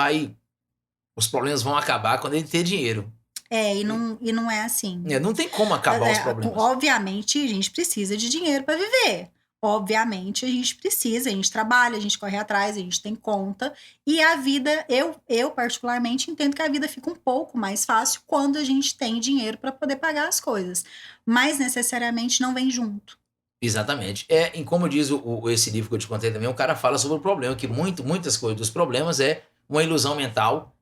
os problemas vão acabar quando ele ter dinheiro. E não é assim. Não tem como acabar os problemas. Obviamente, a gente precisa de dinheiro para viver. Obviamente, a gente trabalha, a gente corre atrás, a gente tem conta. E a vida, eu particularmente entendo que a vida fica um pouco mais fácil quando a gente tem dinheiro para poder pagar as coisas. Mas necessariamente não vem junto. Exatamente. E como diz esse livro que eu te contei também, o cara fala sobre o problema, que muitas coisas dos problemas é uma ilusão mental,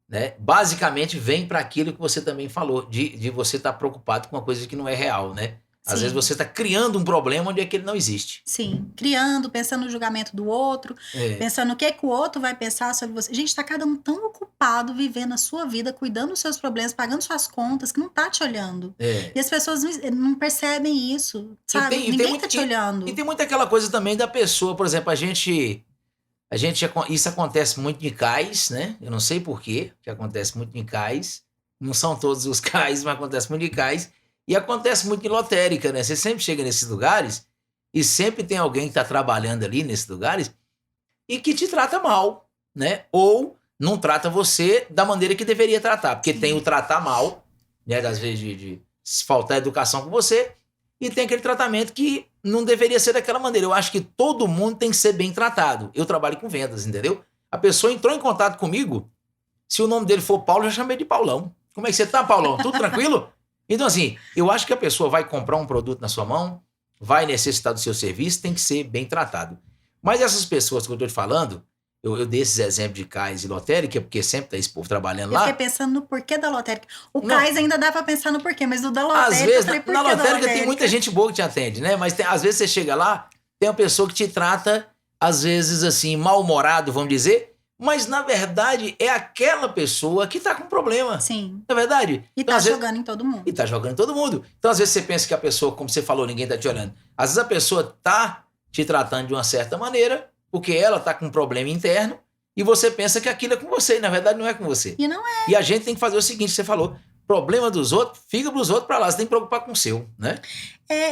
né? Basicamente vem para aquilo que você também falou, de você estar preocupado com uma coisa que não é real, né? Às vezes você está criando um problema onde aquele não existe. Sim, criando, pensando no julgamento do outro, pensando o que o outro vai pensar sobre você. Gente, tá cada um tão ocupado vivendo a sua vida, cuidando dos seus problemas, pagando suas contas, que não tá te olhando. E as pessoas não percebem isso, sabe? Ninguém tá te olhando. E tem muito aquela coisa também da pessoa, por exemplo, isso acontece muito em cais, né? Eu não sei por quê, que acontece muito em cais. Não são todos os cais, mas acontece muito em cais. E acontece muito em lotérica, né? Você sempre chega nesses lugares e sempre tem alguém que está trabalhando ali nesses lugares e que te trata mal, né? Ou não trata você da maneira que deveria tratar. Porque tem o tratar mal, né? Às vezes de faltar educação com você, e tem aquele tratamento que não deveria ser daquela maneira. Eu acho que todo mundo tem que ser bem tratado. Eu trabalho com vendas, entendeu? A pessoa entrou em contato comigo, se o nome dele for Paulo, eu já chamei de Paulão. Como é que você tá, Paulão? Tudo tranquilo? Então, assim, eu acho que a pessoa vai comprar um produto na sua mão, vai necessitar do seu serviço, tem que ser bem tratado. Mas essas pessoas que eu estou te falando, eu dei esses exemplos de cais e lotérica, porque sempre tá esse povo trabalhando lá. Eu fiquei pensando no porquê da lotérica. Cais ainda dá pra pensar no porquê, mas o da lotérica... Às vezes, na lotérica tem muita gente boa que te atende, né? Mas às vezes você chega lá, tem uma pessoa que te trata, às vezes, assim, mal-humorado, vamos dizer, mas, na verdade, é aquela pessoa que tá com problema. Sim. Não é verdade? E então, tá jogando em todo mundo. E tá jogando em todo mundo. Então, às vezes, você pensa que a pessoa, como você falou, ninguém tá te olhando. Às vezes, a pessoa tá te tratando de uma certa maneira, porque ela tá com um problema interno, e você pensa que aquilo é com você, e, na verdade, não é com você. E não é. E a gente tem que fazer o seguinte, você falou, problema dos outros, fica pros outros pra lá, você tem que preocupar com o seu, né?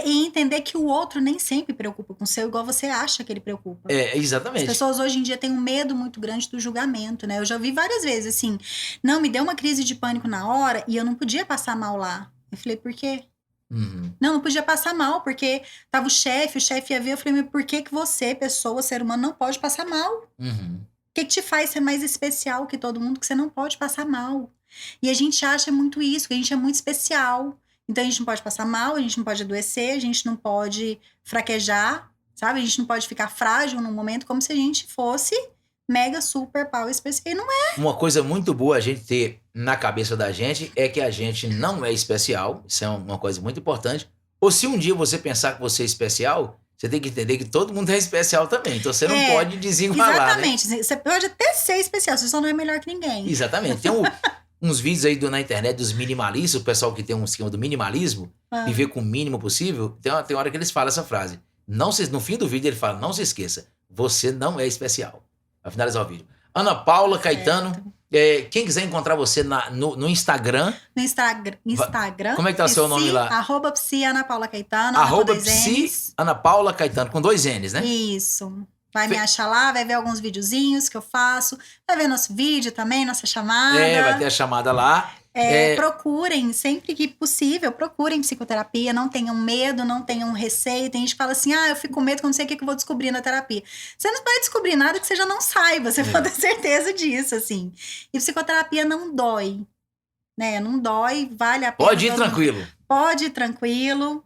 E entender que o outro nem sempre preocupa com o seu, igual você acha que ele preocupa. Exatamente. As pessoas hoje em dia têm um medo muito grande do julgamento, né? Eu já vi várias vezes, assim, não, me deu uma crise de pânico na hora e eu não podia passar mal lá. Eu falei, por quê? Uhum. Não podia passar mal, porque tava o chefe ia ver. Eu falei, mas por que você, pessoa, ser humano, não pode passar mal? Uhum. O que te faz ser mais especial que todo mundo, que você não pode passar mal? E a gente acha muito isso, que a gente é muito especial. Então a gente não pode passar mal, a gente não pode adoecer, a gente não pode fraquejar, sabe? A gente não pode ficar frágil num momento como se a gente fosse mega, super, pau, especial. E não é. Uma coisa muito boa a gente ter na cabeça da gente é que a gente não é especial. Isso é uma coisa muito importante. Ou se um dia você pensar que você é especial, você tem que entender que todo mundo é especial também. Então você não pode desigualar, exatamente. né? Você pode até ser especial, você só não é melhor que ninguém. Exatamente. Tem uns vídeos aí na internet dos minimalistas, o pessoal que tem um esquema do minimalismo, viver com o mínimo possível. Tem hora que eles falam essa frase. No fim do vídeo ele fala, não se esqueça, você não é especial. Vai finalizar o vídeo. Ana Paula Caetano, quem quiser encontrar você no Instagram. No Instagram. Como é que tá o seu nome lá? @psi Ana Paula Caetano. @psi Ana Paula Caetano, com 2 N's, né? Isso. Vai me achar lá, vai ver alguns videozinhos que eu faço. Vai ver nosso vídeo também, nossa chamada. Vai ter a chamada lá. Procurem, sempre que possível, procurem psicoterapia, não tenham medo, não tenham receio. Tem gente que fala assim, eu fico com medo que eu não sei o que eu vou descobrir na terapia. Você não vai descobrir nada que você já não saiba, você pode ter certeza disso, assim. E psicoterapia não dói, né? Não dói, vale a pena. Pode ir tranquilo. Pode ir tranquilo.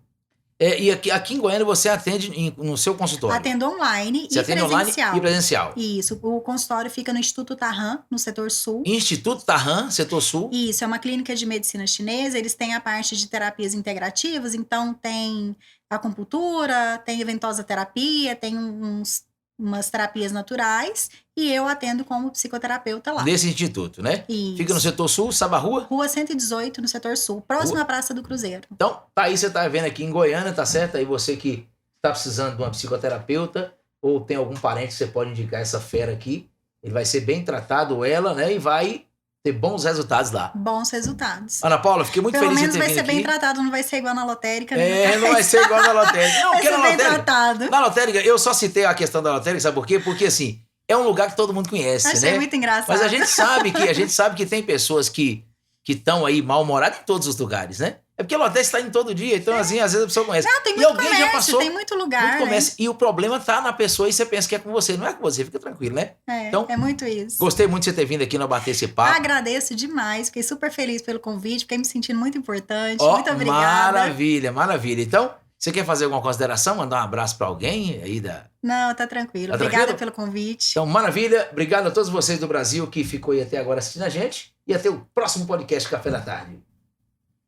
E aqui em Goiânia você atende no seu consultório? Atendo online você e atende presencial. Online e presencial. Isso, o consultório fica no Instituto Tarran, no setor sul. Instituto Tarran, setor sul. Isso, é uma clínica de medicina chinesa, eles têm a parte de terapias integrativas, então tem acupuntura, tem ventosa terapia, tem umas terapias naturais, e eu atendo como psicoterapeuta lá. Nesse instituto, né? Isso. Fica no setor sul, sabe a rua? Rua 118, no setor sul, próxima à Praça do Cruzeiro. Então, tá aí, você tá vendo aqui em Goiânia, tá certo? Aí você que tá precisando de uma psicoterapeuta, ou tem algum parente que você pode indicar essa fera aqui, ele vai ser bem tratado, ela, né? E vai ter bons resultados lá. Bons resultados. Ana Paula, fiquei muito feliz de ter vindo aqui. Pelo menos vai ser bem tratado, não vai ser igual na lotérica. Não vai ser igual na lotérica. Não, vai ser na bem lotérica, tratado. Na lotérica, eu só citei a questão da lotérica, sabe por quê? Porque, assim, é um lugar que todo mundo conhece, Achei né? muito engraçado. Mas a gente sabe que tem pessoas que estão aí mal-humoradas em todos os lugares, né? É porque a lotérica está indo todo dia, então, assim, às vezes a pessoa conhece. Não, tem muito e alguém comércio, já passou, tem muito lugar, muito comércio, né? E o problema tá na pessoa e você pensa que é com você. Não é com você, fica tranquilo, né? Então, é muito isso. Gostei muito de você ter vindo aqui no Bater esse Papo. Agradeço demais, fiquei super feliz pelo convite, fiquei me sentindo muito importante. Muito obrigada. Maravilha, maravilha. Então, você quer fazer alguma consideração? Mandar um abraço para alguém aí da... Não, tá tranquilo. Tá Obrigada tranquilo? pelo convite. Então, maravilha. Obrigado a todos vocês do Brasil que ficou aí até agora assistindo a gente. E até o próximo podcast Café da Tarde.